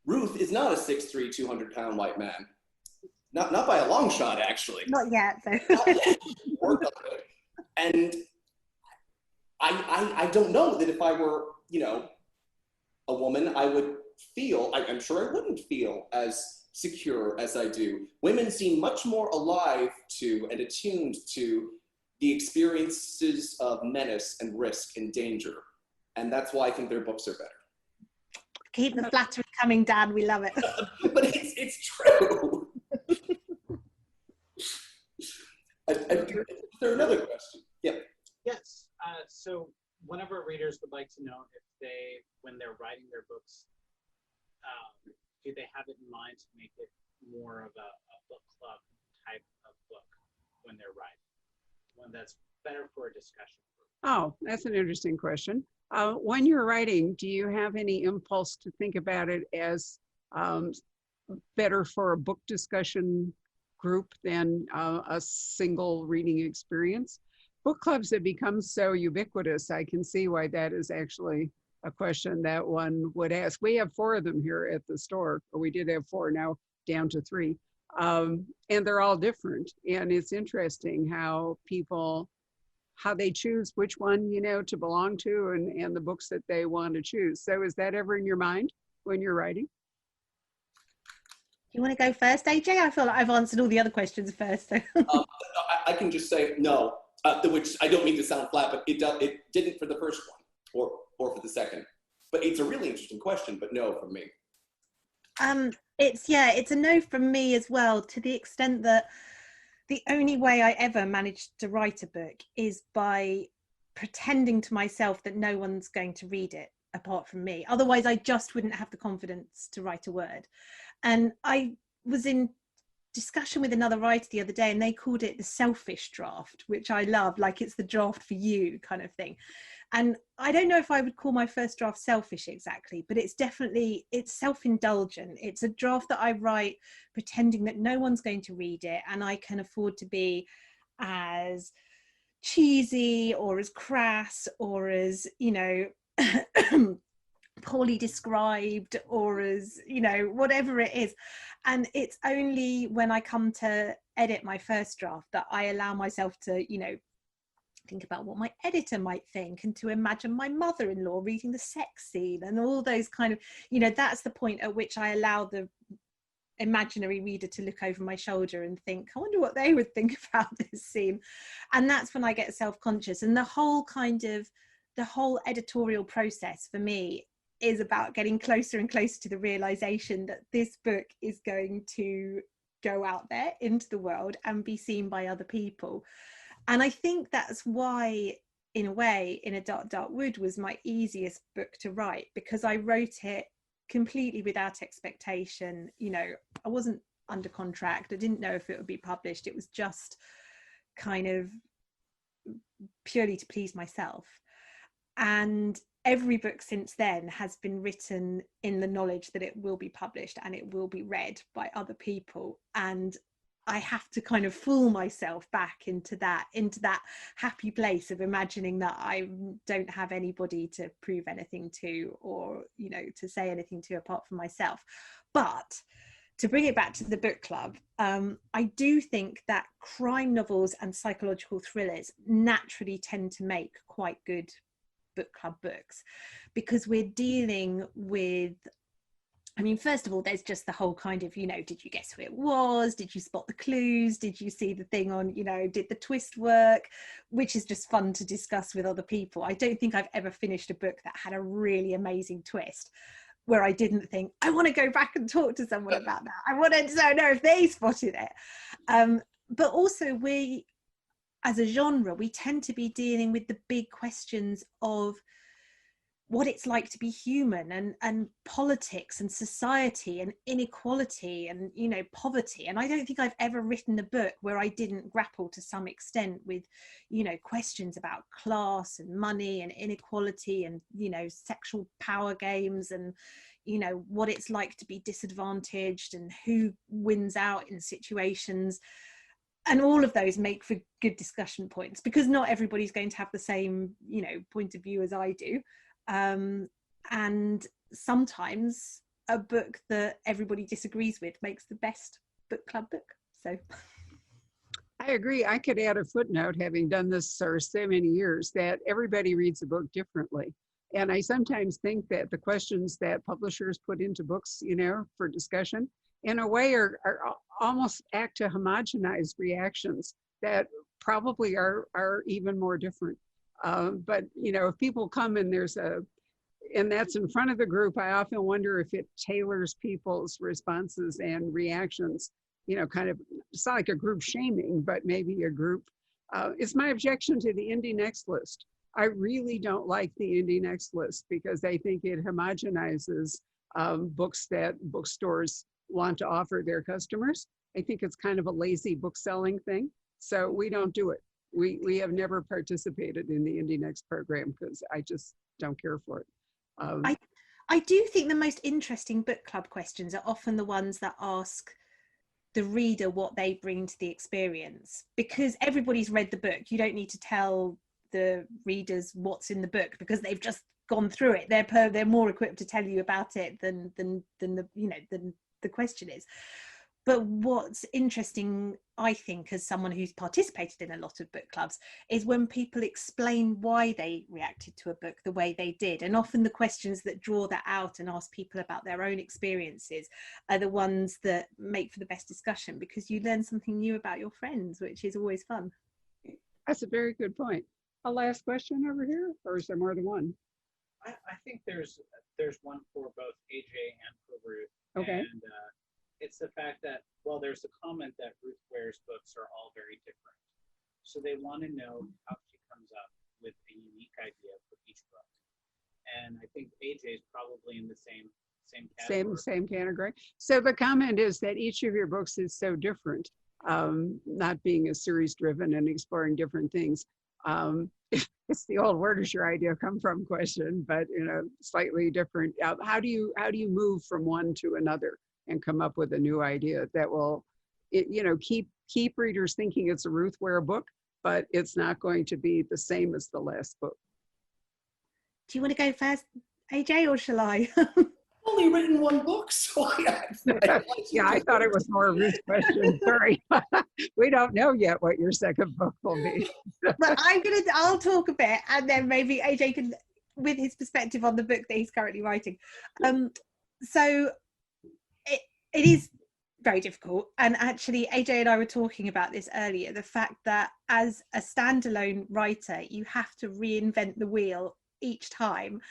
Ruth is not a 6'3", 200-pound white man. Not by a long shot, actually. Not yet, so. Not yet. Work on it. And I don't know that if I were, a woman, I would feel, I'm sure I wouldn't feel as secure as I do. Women seem much more alive to and attuned to the experiences of menace and risk and danger. And that's why I think their books are better. Keep the flattery coming, Dan. We love it. But it's true. Is there another question? Yeah. Yes. So one of our readers would like to know if they, when they're writing their books, do they have it in mind to make it more of a book club type of book when they're writing? One that's better for a discussion. Oh, that's an interesting question. When you're writing, do you have any impulse to think about it as better for a book discussion group than a single reading experience? Book clubs have become so ubiquitous. I can see why that is actually a question that one would ask. We have 4 of them here at the store, or we did have 4, now down to 3. And they're all different. And it's interesting how they choose which one, to belong to and the books that they want to choose. So is that ever in your mind when you're writing? You want to go first, AJ? I feel like I've answered all the other questions first. So. I can just say no, which I don't mean to sound flat, but it didn't for the first one or for the second. But it's a really interesting question, but no from me. It's a no from me as well, to the extent that the only way I ever managed to write a book is by pretending to myself that no one's going to read it apart from me. Otherwise, I just wouldn't have the confidence to write a word. And I was in discussion with another writer the other day, and they called it the selfish draft, which I love, like it's the draft for you kind of thing. And I don't know if I would call my first draft selfish exactly, but it's self-indulgent. It's a draft that I write pretending that no one's going to read it, and I can afford to be as cheesy or as crass or as, poorly described or as, whatever it is. And it's only when I come to edit my first draft that I allow myself to, think about what my editor might think, and to imagine my mother-in-law reading the sex scene and all those kind of, that's the point at which I allow the imaginary reader to look over my shoulder and think, I wonder what they would think about this scene. And that's when I get self-conscious. And the whole editorial process for me is about getting closer and closer to the realization that this book is going to go out there into the world and be seen by other people. And I think that's why, in a way, In a Dark, Dark Wood was my easiest book to write, because I wrote it completely without expectation. I wasn't under contract. I didn't know if it would be published. It was just kind of purely to please myself. And every book since then has been written in the knowledge that it will be published and it will be read by other people. And I have to kind of fool myself back into that happy place of imagining that I don't have anybody to prove anything to, or, you know, to say anything to apart from myself. But to bring it back to the book club, I do think that crime novels and psychological thrillers naturally tend to make quite good book club books, because we're dealing with, I mean, first of all, there's just the whole kind of, you know, did you guess who it was? Did you spot the clues? Did you see the thing on, you know, did the twist work? Which is just fun to discuss with other people. I don't think I've ever finished a book that had a really amazing twist where I didn't think, I want to go back and talk to someone about that. I want to know if they spotted it. But also we, as a genre, we tend to be dealing with the big questions of what it's like to be human, and politics and society and inequality and, you know, poverty. And I don't think I've ever written a book where I didn't grapple to some extent with, you know, questions about class and money and inequality and, you know, sexual power games and, you know, what it's like to be disadvantaged and who wins out in situations. And all of those make for good discussion points, because not everybody's going to have the same, you know, point of view as I do. And sometimes a book that everybody disagrees with makes the best book club book. So I agree. I could add a footnote, having done this for so many years, that everybody reads a book differently. And I sometimes think that the questions that publishers put into books, you know, for discussion, in a way are almost act to homogenize reactions that probably are even more different. But, you know, if people come and and that's in front of the group, I often wonder if it tailors people's responses and reactions, you know, kind of, it's not like a group shaming, but maybe a group. It's my objection to the Indie Next list. I really don't like the Indie Next list because I think it homogenizes books that bookstores want to offer their customers. I think it's kind of a lazy book selling thing. So we don't do it. We have never participated in the Indie Next program because I just don't care for it. I do think the most interesting book club questions are often the ones that ask the reader what they bring to the experience, because everybody's read the book. You don't need to tell the readers what's in the book because they've just gone through it. They're more equipped to tell you about it than the question is. But what's interesting, I think, as someone who's participated in a lot of book clubs, is when people explain why they reacted to a book the way they did. And often the questions that draw that out and ask people about their own experiences are the ones that make for the best discussion, because you learn something new about your friends, which is always fun. That's a very good point. A last question over here, or is there more than one? I think there's one for both AJ and for Ruth. Okay. And it's the fact that, well, there's a comment that Ruth Ware's books are all very different. So they want to know how she comes up with a unique idea for each book. And I think AJ is probably in the same category. Same category. So the comment is that each of your books is so different, not being a series driven and exploring different things. It's the old "where does your idea come from" question, but, you know, slightly different. How do you move from one to another and come up with a new idea that will, you know, keep readers thinking it's a Ruth Ware book, but it's not going to be the same as the last book? Do you want to go first, AJ, or shall I? Only written one book, so Yeah, I thought it was more a Ruth question. Sorry. We don't know yet what your second book will be. But I'll talk a bit, and then maybe AJ can, with his perspective on the book that he's currently writing. So it is very difficult. And actually, AJ and I were talking about this earlier, the fact that as a standalone writer, you have to reinvent the wheel each time.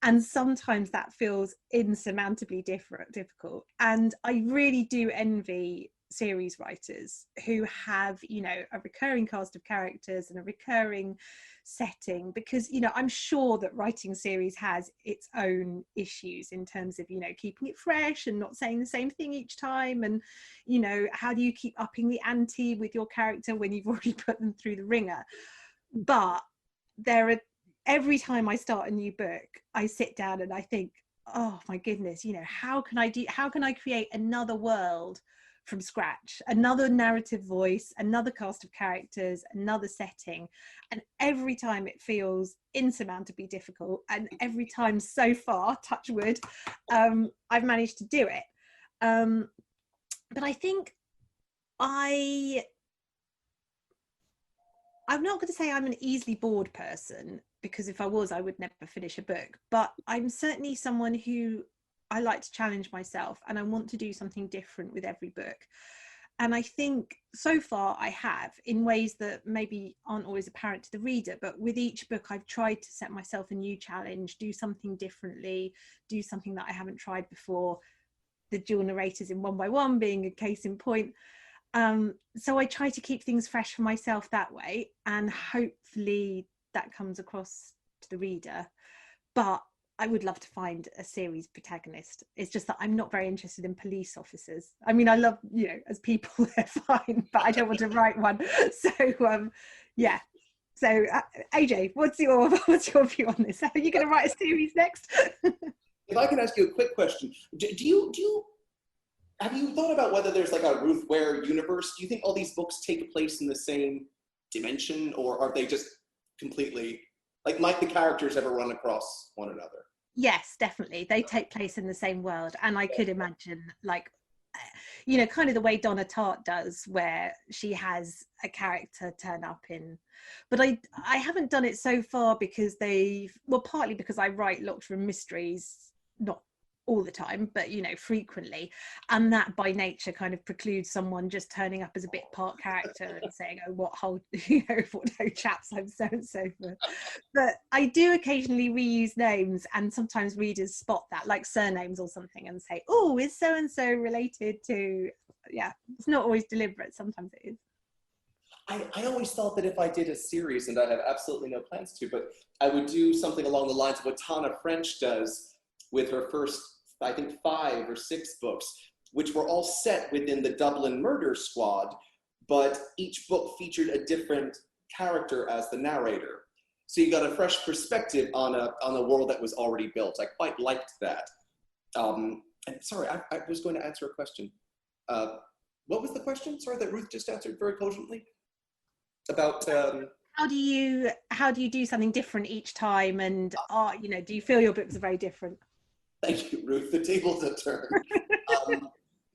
And sometimes that feels insurmountably difficult. And I really do envy series writers who have, you know, a recurring cast of characters and a recurring setting, because, you know, I'm sure that writing series has its own issues in terms of, you know, keeping it fresh and not saying the same thing each time. And, you know, how do you keep upping the ante with your character when you've already put them through the ringer? But every time I start a new book, I sit down and I think, oh my goodness, how can I create another world from scratch, another narrative voice, another cast of characters, another setting? And every time it feels insurmountably difficult, and every time so far, touch wood, I've managed to do it. But I think I'm not going to say I'm an easily bored person, because if I was, I would never finish a book. But I'm certainly someone who, I like to challenge myself, and I want to do something different with every book. And I think so far I have, in ways that maybe aren't always apparent to the reader, but with each book I've tried to set myself a new challenge, do something differently, do something that I haven't tried before. The dual narrators in One by One being a case in point. So I try to keep things fresh for myself that way, and hopefully that comes across to the reader. But I would love to find a series protagonist. It's just that I'm not very interested in police officers. I mean, I love, as people, they're fine, but I don't want to write one. So, yeah. So, AJ, what's your view on this? Are you going to write a series next? If I can ask you a quick question, have you thought about whether there's like a Ruth Ware universe? Do you think all these books take place in the same dimension, or are they just completely, like, might the characters ever run across one another? Yes, definitely. They take place in the same world. And I could imagine, like, kind of the way Donna Tartt does, where she has a character turn up in, but I haven't done it so far because partly because I write locked room mysteries, not all the time, but frequently, and that by nature kind of precludes someone just turning up as a bit part character and saying, oh, what chaps, I'm so and so forth. But I do occasionally reuse names, and sometimes readers spot that, like surnames or something, and say, oh, is so and so related to, it's not always deliberate, sometimes it is. I always thought that if I did a series, and I have absolutely no plans to, but I would do something along the lines of what Tana French does with her first, I think, 5 or 6 books, which were all set within the Dublin murder squad, but each book featured a different character as the narrator. So you got a fresh perspective on a world that was already built. I quite liked that. And sorry, I was going to answer a question. What was the question? Sorry, that Ruth just answered very cogently. About how do you do something different each time, and do you feel your books are very different? Thank you, Ruth. The tables have turned.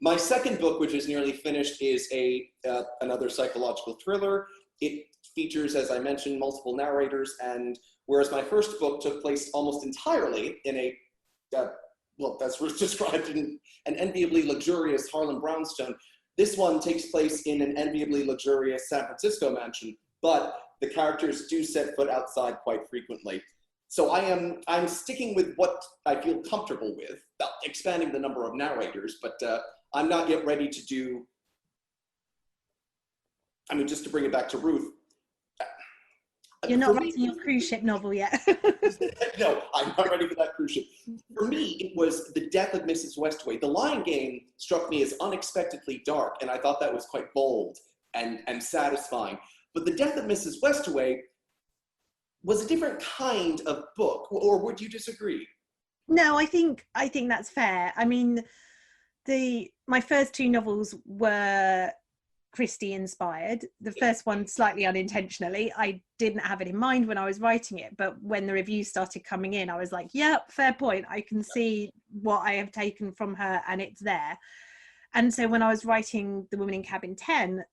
My second book, which is nearly finished, is another psychological thriller. It features, as I mentioned, multiple narrators, and whereas my first book took place almost entirely in as Ruth described, in an enviably luxurious Harlem brownstone, this one takes place in an enviably luxurious San Francisco mansion, but the characters do set foot outside quite frequently. So I'm sticking with what I feel comfortable with, expanding the number of narrators, but I'm not yet ready to do, just to bring it back to Ruth. You're not writing your cruise ship novel yet. No, I'm not ready for that cruise ship. For me, it was The Death of Mrs Westway. The Lion Game struck me as unexpectedly dark, and I thought that was quite bold and satisfying. But The Death of Mrs Westway was a different kind of book, or would you disagree? No, I think that's fair. I mean, my first 2 novels were Christie inspired. The first one slightly unintentionally. I didn't have it in mind when I was writing it, but when the reviews started coming in, I was like, yep, fair point. I can see what I have taken from her, and it's there. And so when I was writing The Woman in Cabin 10,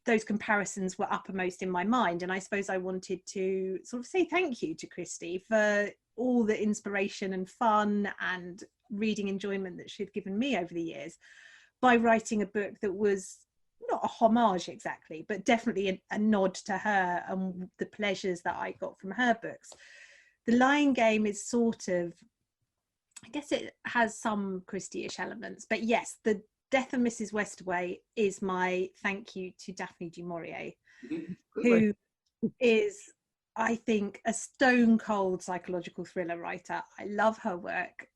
those comparisons were uppermost in my mind, and I suppose I wanted to sort of say thank you to Christie for all the inspiration and fun and reading enjoyment that she'd given me over the years by writing a book that was not a homage exactly, but definitely a nod to her and the pleasures that I got from her books. The Lion Game is sort of, I guess it has some Christie-ish elements, but yes, The Death of Mrs Westway is my thank you to Daphne du Maurier, who is, I think, a stone cold psychological thriller writer. I love her work.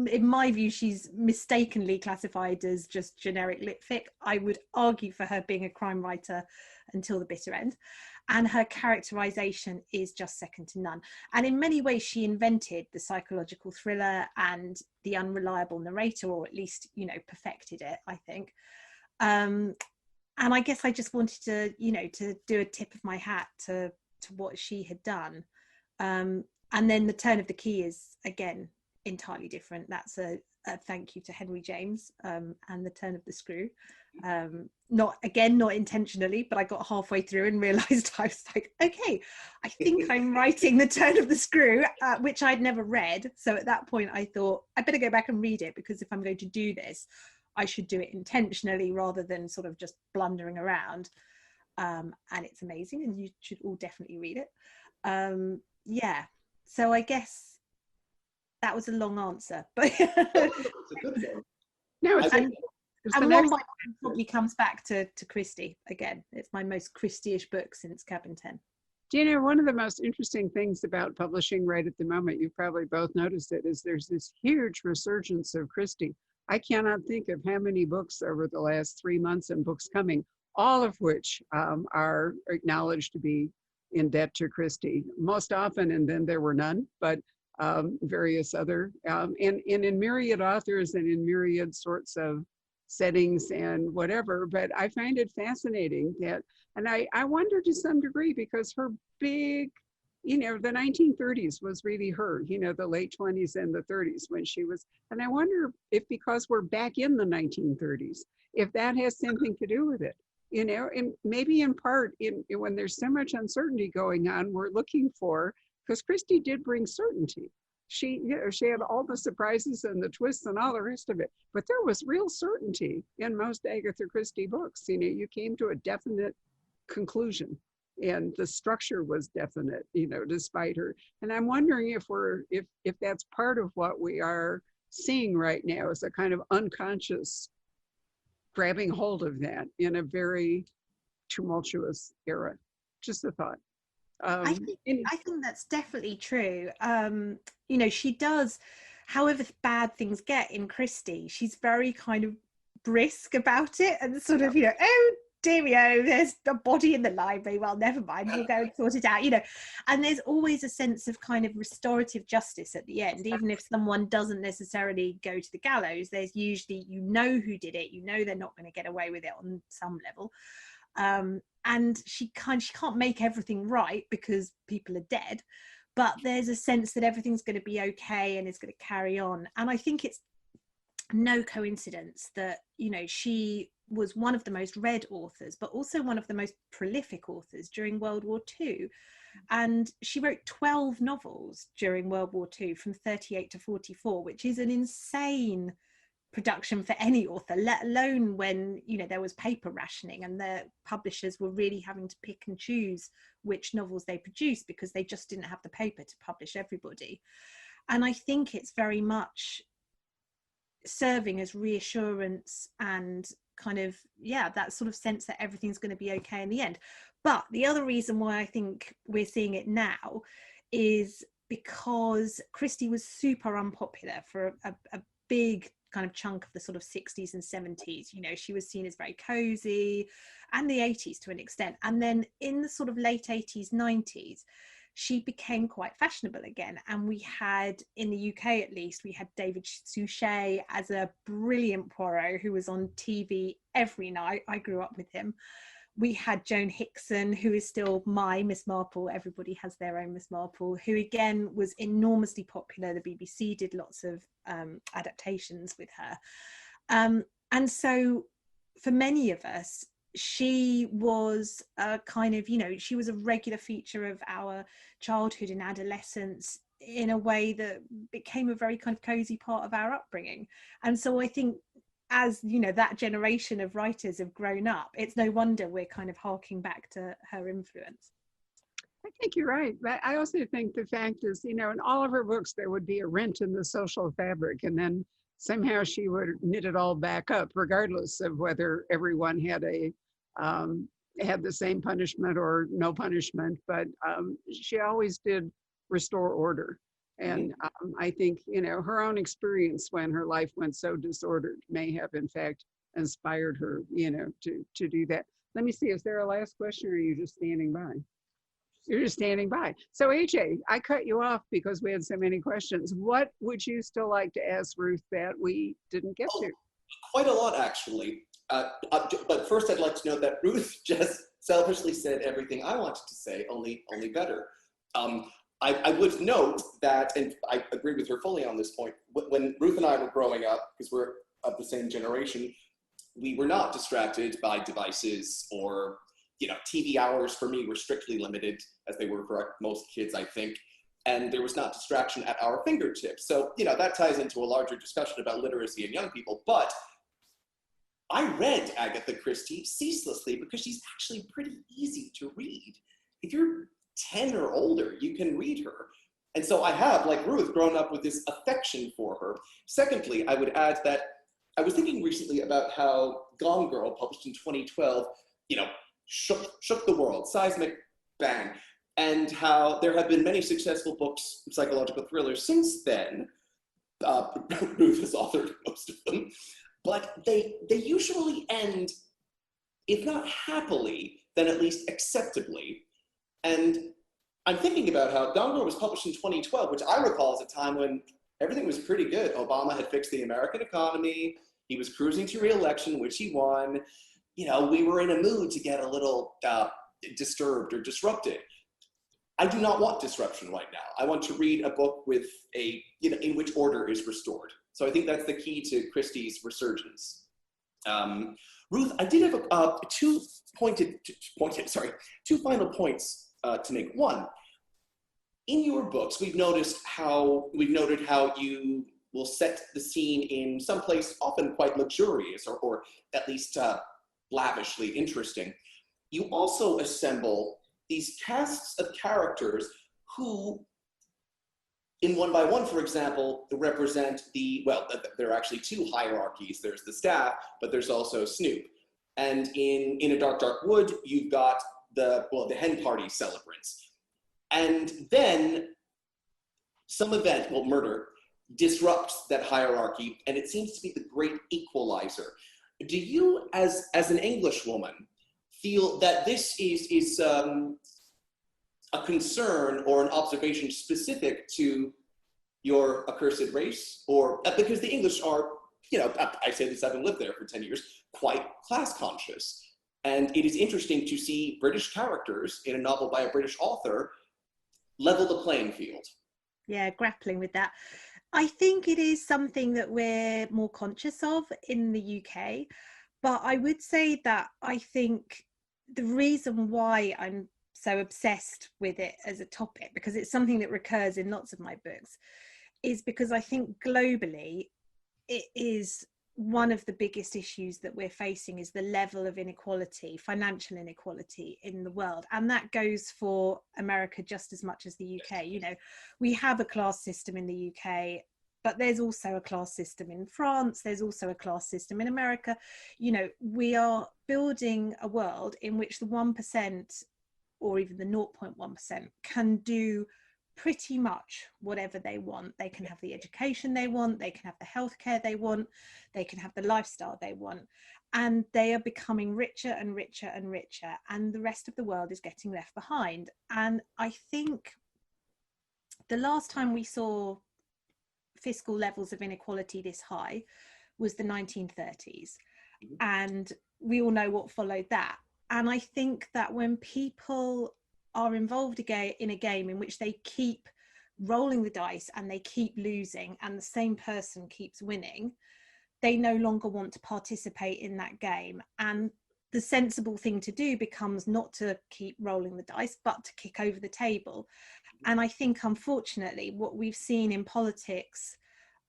In my view, she's mistakenly classified as just generic lit fic. I would argue for her being a crime writer until the bitter end. And her characterization is just second to none. And in many ways, she invented the psychological thriller and the unreliable narrator, or at least, you know, perfected it, I think. And I guess I just wanted to, you know, to do a tip of my hat to what she had done. And then The Turn of the Key is, again, entirely different. That's a thank you to Henry James, and The Turn of the Screw. Not intentionally, but I got halfway through and realized I was like, okay, I think I'm writing The Turn of the Screw, which I'd never read. So at that point I thought I better go back and read it, because if I'm going to do this, I should do it intentionally rather than sort of just blundering around. And it's amazing, and you should all definitely read it. Yeah, so I guess that was a long answer, but It's a good one. No, it's and the one next. by one probably comes back to Christie again. It's my most Christie-ish book since Cabin 10. Do you know, one of the most interesting things about publishing right at the moment, you've probably both noticed it, is there's this huge resurgence of Christie. I cannot think of how many books over the last 3 months and books coming, all of which are acknowledged to be in debt to Christie. Most often, and then there were none, but various other, and in myriad authors and in myriad sorts of settings and whatever. But I find it fascinating that, and I wonder to some degree, because her big, you know, the 1930s was really her, you know, the late 20s and the 30s when she was, and I wonder if, because we're back in the 1930s, if that has something to do with it, you know, and maybe in part when there's so much uncertainty going on, we're looking for, because Christie did bring certainty. She, you know, she had all the surprises and the twists and all the rest of it, but there was real certainty in most Agatha Christie books. You know, you came to a definite conclusion, and the structure was definite, you know, despite her. And I'm wondering if that's part of what we are seeing right now, is a kind of unconscious grabbing hold of that in a very tumultuous era. Just a thought. I think that's definitely true. You know, she does, however bad things get in Christie, she's very kind of brisk about it, and sort of, you know, oh deario, there's a body in the library, well, never mind, we'll go and sort it out, you know. And there's always a sense of kind of restorative justice at the end, even if someone doesn't necessarily go to the gallows. There's usually, you know who did it, you know they're not going to get away with it on some level. And she can't make everything right because people are dead, but there's a sense that everything's going to be okay and it's going to carry on. And I think it's no coincidence that, you know, she was one of the most read authors, but also one of the most prolific authors during World War II. And she wrote 12 novels during World War II from 38 to 44, which is an insane production for any author, let alone when, you know, there was paper rationing and the publishers were really having to pick and choose which novels they produced because they just didn't have the paper to publish everybody. And I think it's very much serving as reassurance and kind of, yeah, that sort of sense that everything's going to be okay in the end. But the other reason why I think we're seeing it now is because Christie was super unpopular for a big kind of chunk of the sort of 60s and 70s. You know, she was seen as very cozy, and the 80s to an extent. And then in the sort of late 80s, 90s, she became quite fashionable again. And we had, in the UK at least, we had David Suchet as a brilliant Poirot who was on TV every night. I grew up with him. We had Joan Hickson, who is still my Miss Marple. Everybody has their own Miss Marple, who again was enormously popular. The BBC did lots of adaptations with her. And so for many of us, she was a kind of, you know, she was a regular feature of our childhood and adolescence in a way that became a very kind of cozy part of our upbringing. And so I think, as you know, that generation of writers have grown up, it's no wonder we're kind of harking back to her influence. I think you're right. But I also think the fact is, you know, in all of her books, there would be a rent in the social fabric, and then somehow she would knit it all back up, regardless of whether everyone had had the same punishment or no punishment. But she always did restore order. And I think, you know, her own experience when her life went so disordered may have, in fact, inspired her, you know, to do that. Let me see, is there a last question or are you just standing by? You're just standing by. So AJ, I cut you off because we had so many questions. What would you still like to ask Ruth that we didn't get to? Quite a lot, actually. But first, I'd like to note that Ruth just selfishly said everything I wanted to say, only better. I would note that, and I agree with her fully on this point, when Ruth and I were growing up, because we're of the same generation, we were not distracted by devices or, TV hours for me were strictly limited, as they were for most kids, I think. And there was not distraction at our fingertips. So, that ties into a larger discussion about literacy in young people. But I read Agatha Christie ceaselessly because she's actually pretty easy to read. If you're 10 or older, you can read her. And so I have, like Ruth, grown up with this affection for her. Secondly, I would add that I was thinking recently about how Gone Girl, published in 2012, shook the world, seismic bang, and how there have been many successful books, psychological thrillers since then. Ruth has authored most of them, but they usually end, if not happily, then at least acceptably. And I'm thinking about how Gone Girl was published in 2012, which I recall as a time when everything was pretty good. Obama had fixed the American economy. He was cruising to re-election, which he won. We were in a mood to get a little disturbed or disrupted. I do not want disruption right now. I want to read a book with in which order is restored. So I think that's the key to Christie's resurgence. Ruth, I did have two final points to make. One, in your books, we've noted how you will set the scene in some place often quite luxurious or at least lavishly interesting. You also assemble these casts of characters who, in One by One, for example, represent there are actually two hierarchies. There's the staff, but there's also Snoop. And in A Dark, Dark Wood, you've got the hen party celebrants. And then some event, murder, disrupts that hierarchy, and it seems to be the great equalizer. Do you, as an English woman, feel that this is a concern or an observation specific to your accursed race? Or because the English are, I say this having lived there for 10 years, quite class conscious. And it is interesting to see British characters in a novel by a British author level the playing field. Yeah, grappling with that. I think it is something that we're more conscious of in the UK, but I would say that I think the reason why I'm so obsessed with it as a topic, because it's something that recurs in lots of my books, is because I think globally it is one of the biggest issues that we're facing is the level of inequality, financial inequality in the world. And that goes for America just as much as the UK. We have a class system in the UK, but there's also a class system in France. There's also a class system in America. We are building a world in which the 1% or even the 0.1% can do pretty much whatever they want. They can have the education they want, they can have the healthcare they want, they can have the lifestyle they want, and they are becoming richer and richer and richer, and the rest of the world is getting left behind. And I think the last time we saw fiscal levels of inequality this high was the 1930s, and we all know what followed that. And I think that when people are involved in a game in which they keep rolling the dice and they keep losing and the same person keeps winning, they no longer want to participate in that game. And the sensible thing to do becomes not to keep rolling the dice, but to kick over the table. And I think, unfortunately, what we've seen in politics,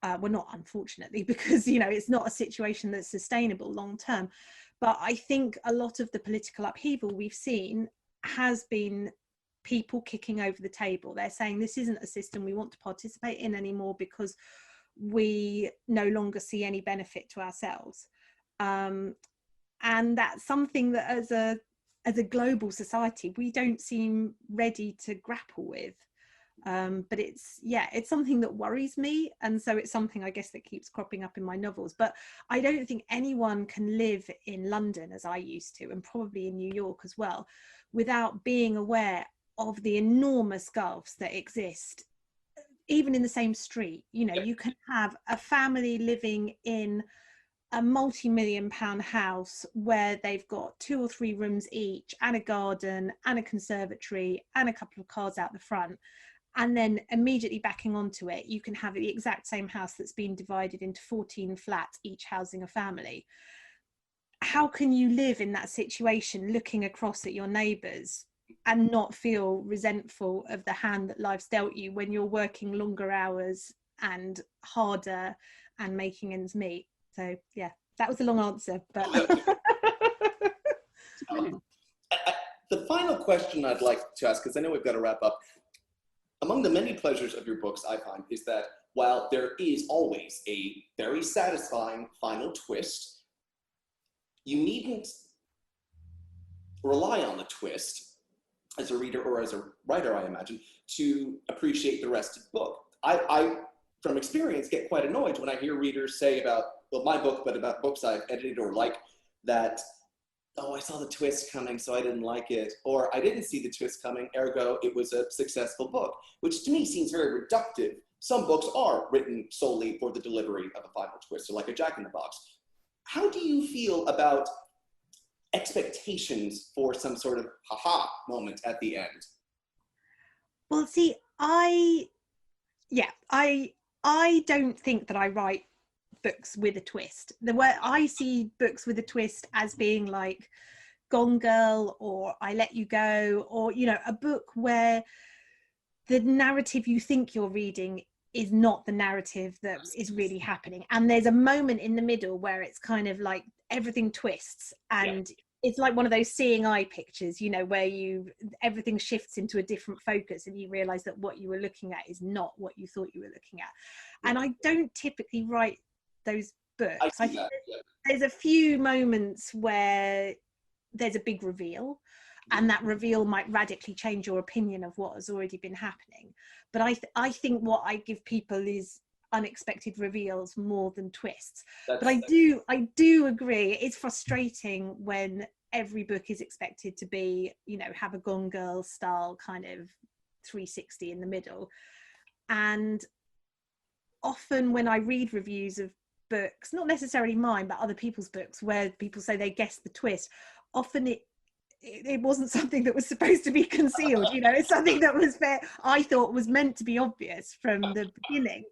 well, not unfortunately, because, it's not a situation that's sustainable long term, but I think a lot of the political upheaval we've seen has been people kicking over the table. They're saying this isn't a system we want to participate in anymore because we no longer see any benefit to ourselves. And that's something that as a global society, we don't seem ready to grapple with. But it's something that worries me, and so it's something I guess that keeps cropping up in my novels. But I don't think anyone can live in London as I used to, and probably in New York as well, without being aware of the enormous gulfs that exist even in the same street. You know, you can have a family living in a multi-million-pound house where they've got 2 or 3 rooms each and a garden and a conservatory and a couple of cars out the front, and then immediately backing onto it you can have the exact same house that's been divided into 14 flats, each housing a family. How can you live in that situation looking across at your neighbours and not feel resentful of the hand that life's dealt you when you're working longer hours and harder and making ends meet? So yeah, that was a long answer, but the final question I'd like to ask, because I know we've got to wrap up, among the many pleasures of your books, I find, is that while there is always a very satisfying final twist, you needn't rely on the twist as a reader or as a writer, I imagine, to appreciate the rest of the book. I from experience, get quite annoyed when I hear readers say about, well, my book, but about books I've edited or like, that, oh, I saw the twist coming, so I didn't like it. Or I didn't see the twist coming, ergo, it was a successful book, which to me seems very reductive. Some books are written solely for the delivery of a final twist, or like a Jack in the Box. How do you feel about expectations for some sort of ha-ha moment at the end? well, see, I don't think that I write books with a twist. The way I see books with a twist as being like Gone Girl or I Let You Go, or, you know, a book where the narrative you think you're reading is not the narrative that is really happening. And there's a moment in the middle where it's kind of like everything twists, and it's like one of those seeing eye pictures, you know, where everything shifts into a different focus and you realize that what you were looking at is not what you thought you were looking at. And I don't typically write those books. I think there's a few moments where there's a big reveal, and that reveal might radically change your opinion of what has already been happening. But I think what I give people is unexpected reveals more than twists. But I do agree, it's frustrating when every book is expected to be, you know, have a Gone Girl style kind of 360 in the middle. And often when I read reviews of books, not necessarily mine, but other people's books, where people say they guessed the twist, often it wasn't something that was supposed to be concealed. You know, it's something that I thought was meant to be obvious from the beginning.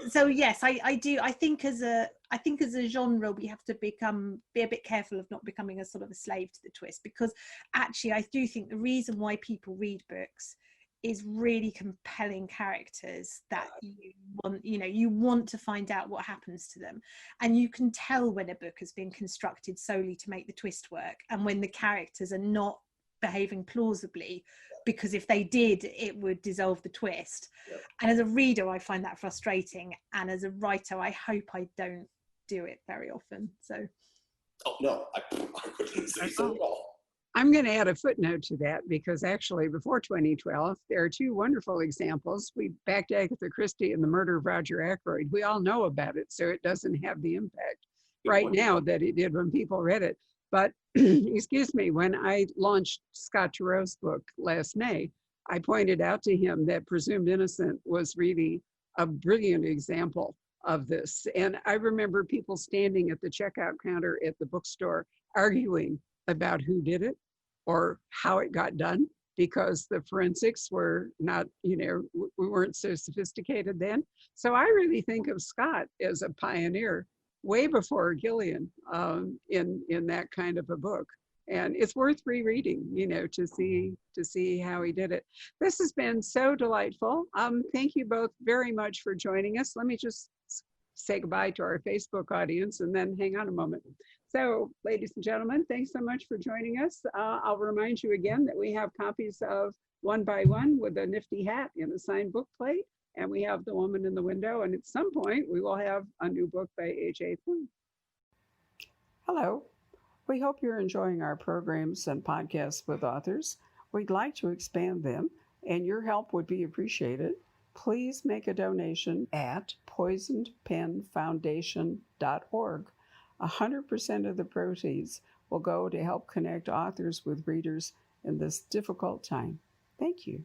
So yes, I do. I think as a genre, we have to be a bit careful of not becoming a sort of a slave to the twist, because actually I do think the reason why people read books is really compelling characters that you want to find out what happens to them. And you can tell when a book has been constructed solely to make the twist work, and when the characters are not behaving plausibly, because if they did, it would dissolve the twist. And as a reader, I find that frustrating, and as a writer, I hope I don't do it very often. So no, I wouldn't say so at all. I'm going to add a footnote to that, because actually before 2012, there are 2 wonderful examples. We backed Agatha Christie in the murder of Roger Akroyd. We all know about it, so it doesn't have the impact right now that it did when people read it. But excuse me, when I launched Scott Turow's book last May, I pointed out to him that Presumed Innocent was really a brilliant example of this. And I remember people standing at the checkout counter at the bookstore arguing about who did it or how it got done, because the forensics were not, we weren't so sophisticated then. So I really think of Scott as a pioneer way before Gillian in that kind of a book. And it's worth rereading, to see how he did it. This has been so delightful. Thank you both very much for joining us. Let me just say goodbye to our Facebook audience and then hang on a moment. So, ladies and gentlemen, thanks so much for joining us. I'll remind you again that we have copies of One by One with a nifty hat and a signed book plate, and we have The Woman in the Window, and at some point we will have a new book by A.J. Flynn. Hello. We hope you're enjoying our programs and podcasts with authors. We'd like to expand them. and your help would be appreciated. Please make a donation at poisonedpenfoundation.org. 100% of the proceeds will go to help connect authors with readers in this difficult time. Thank you.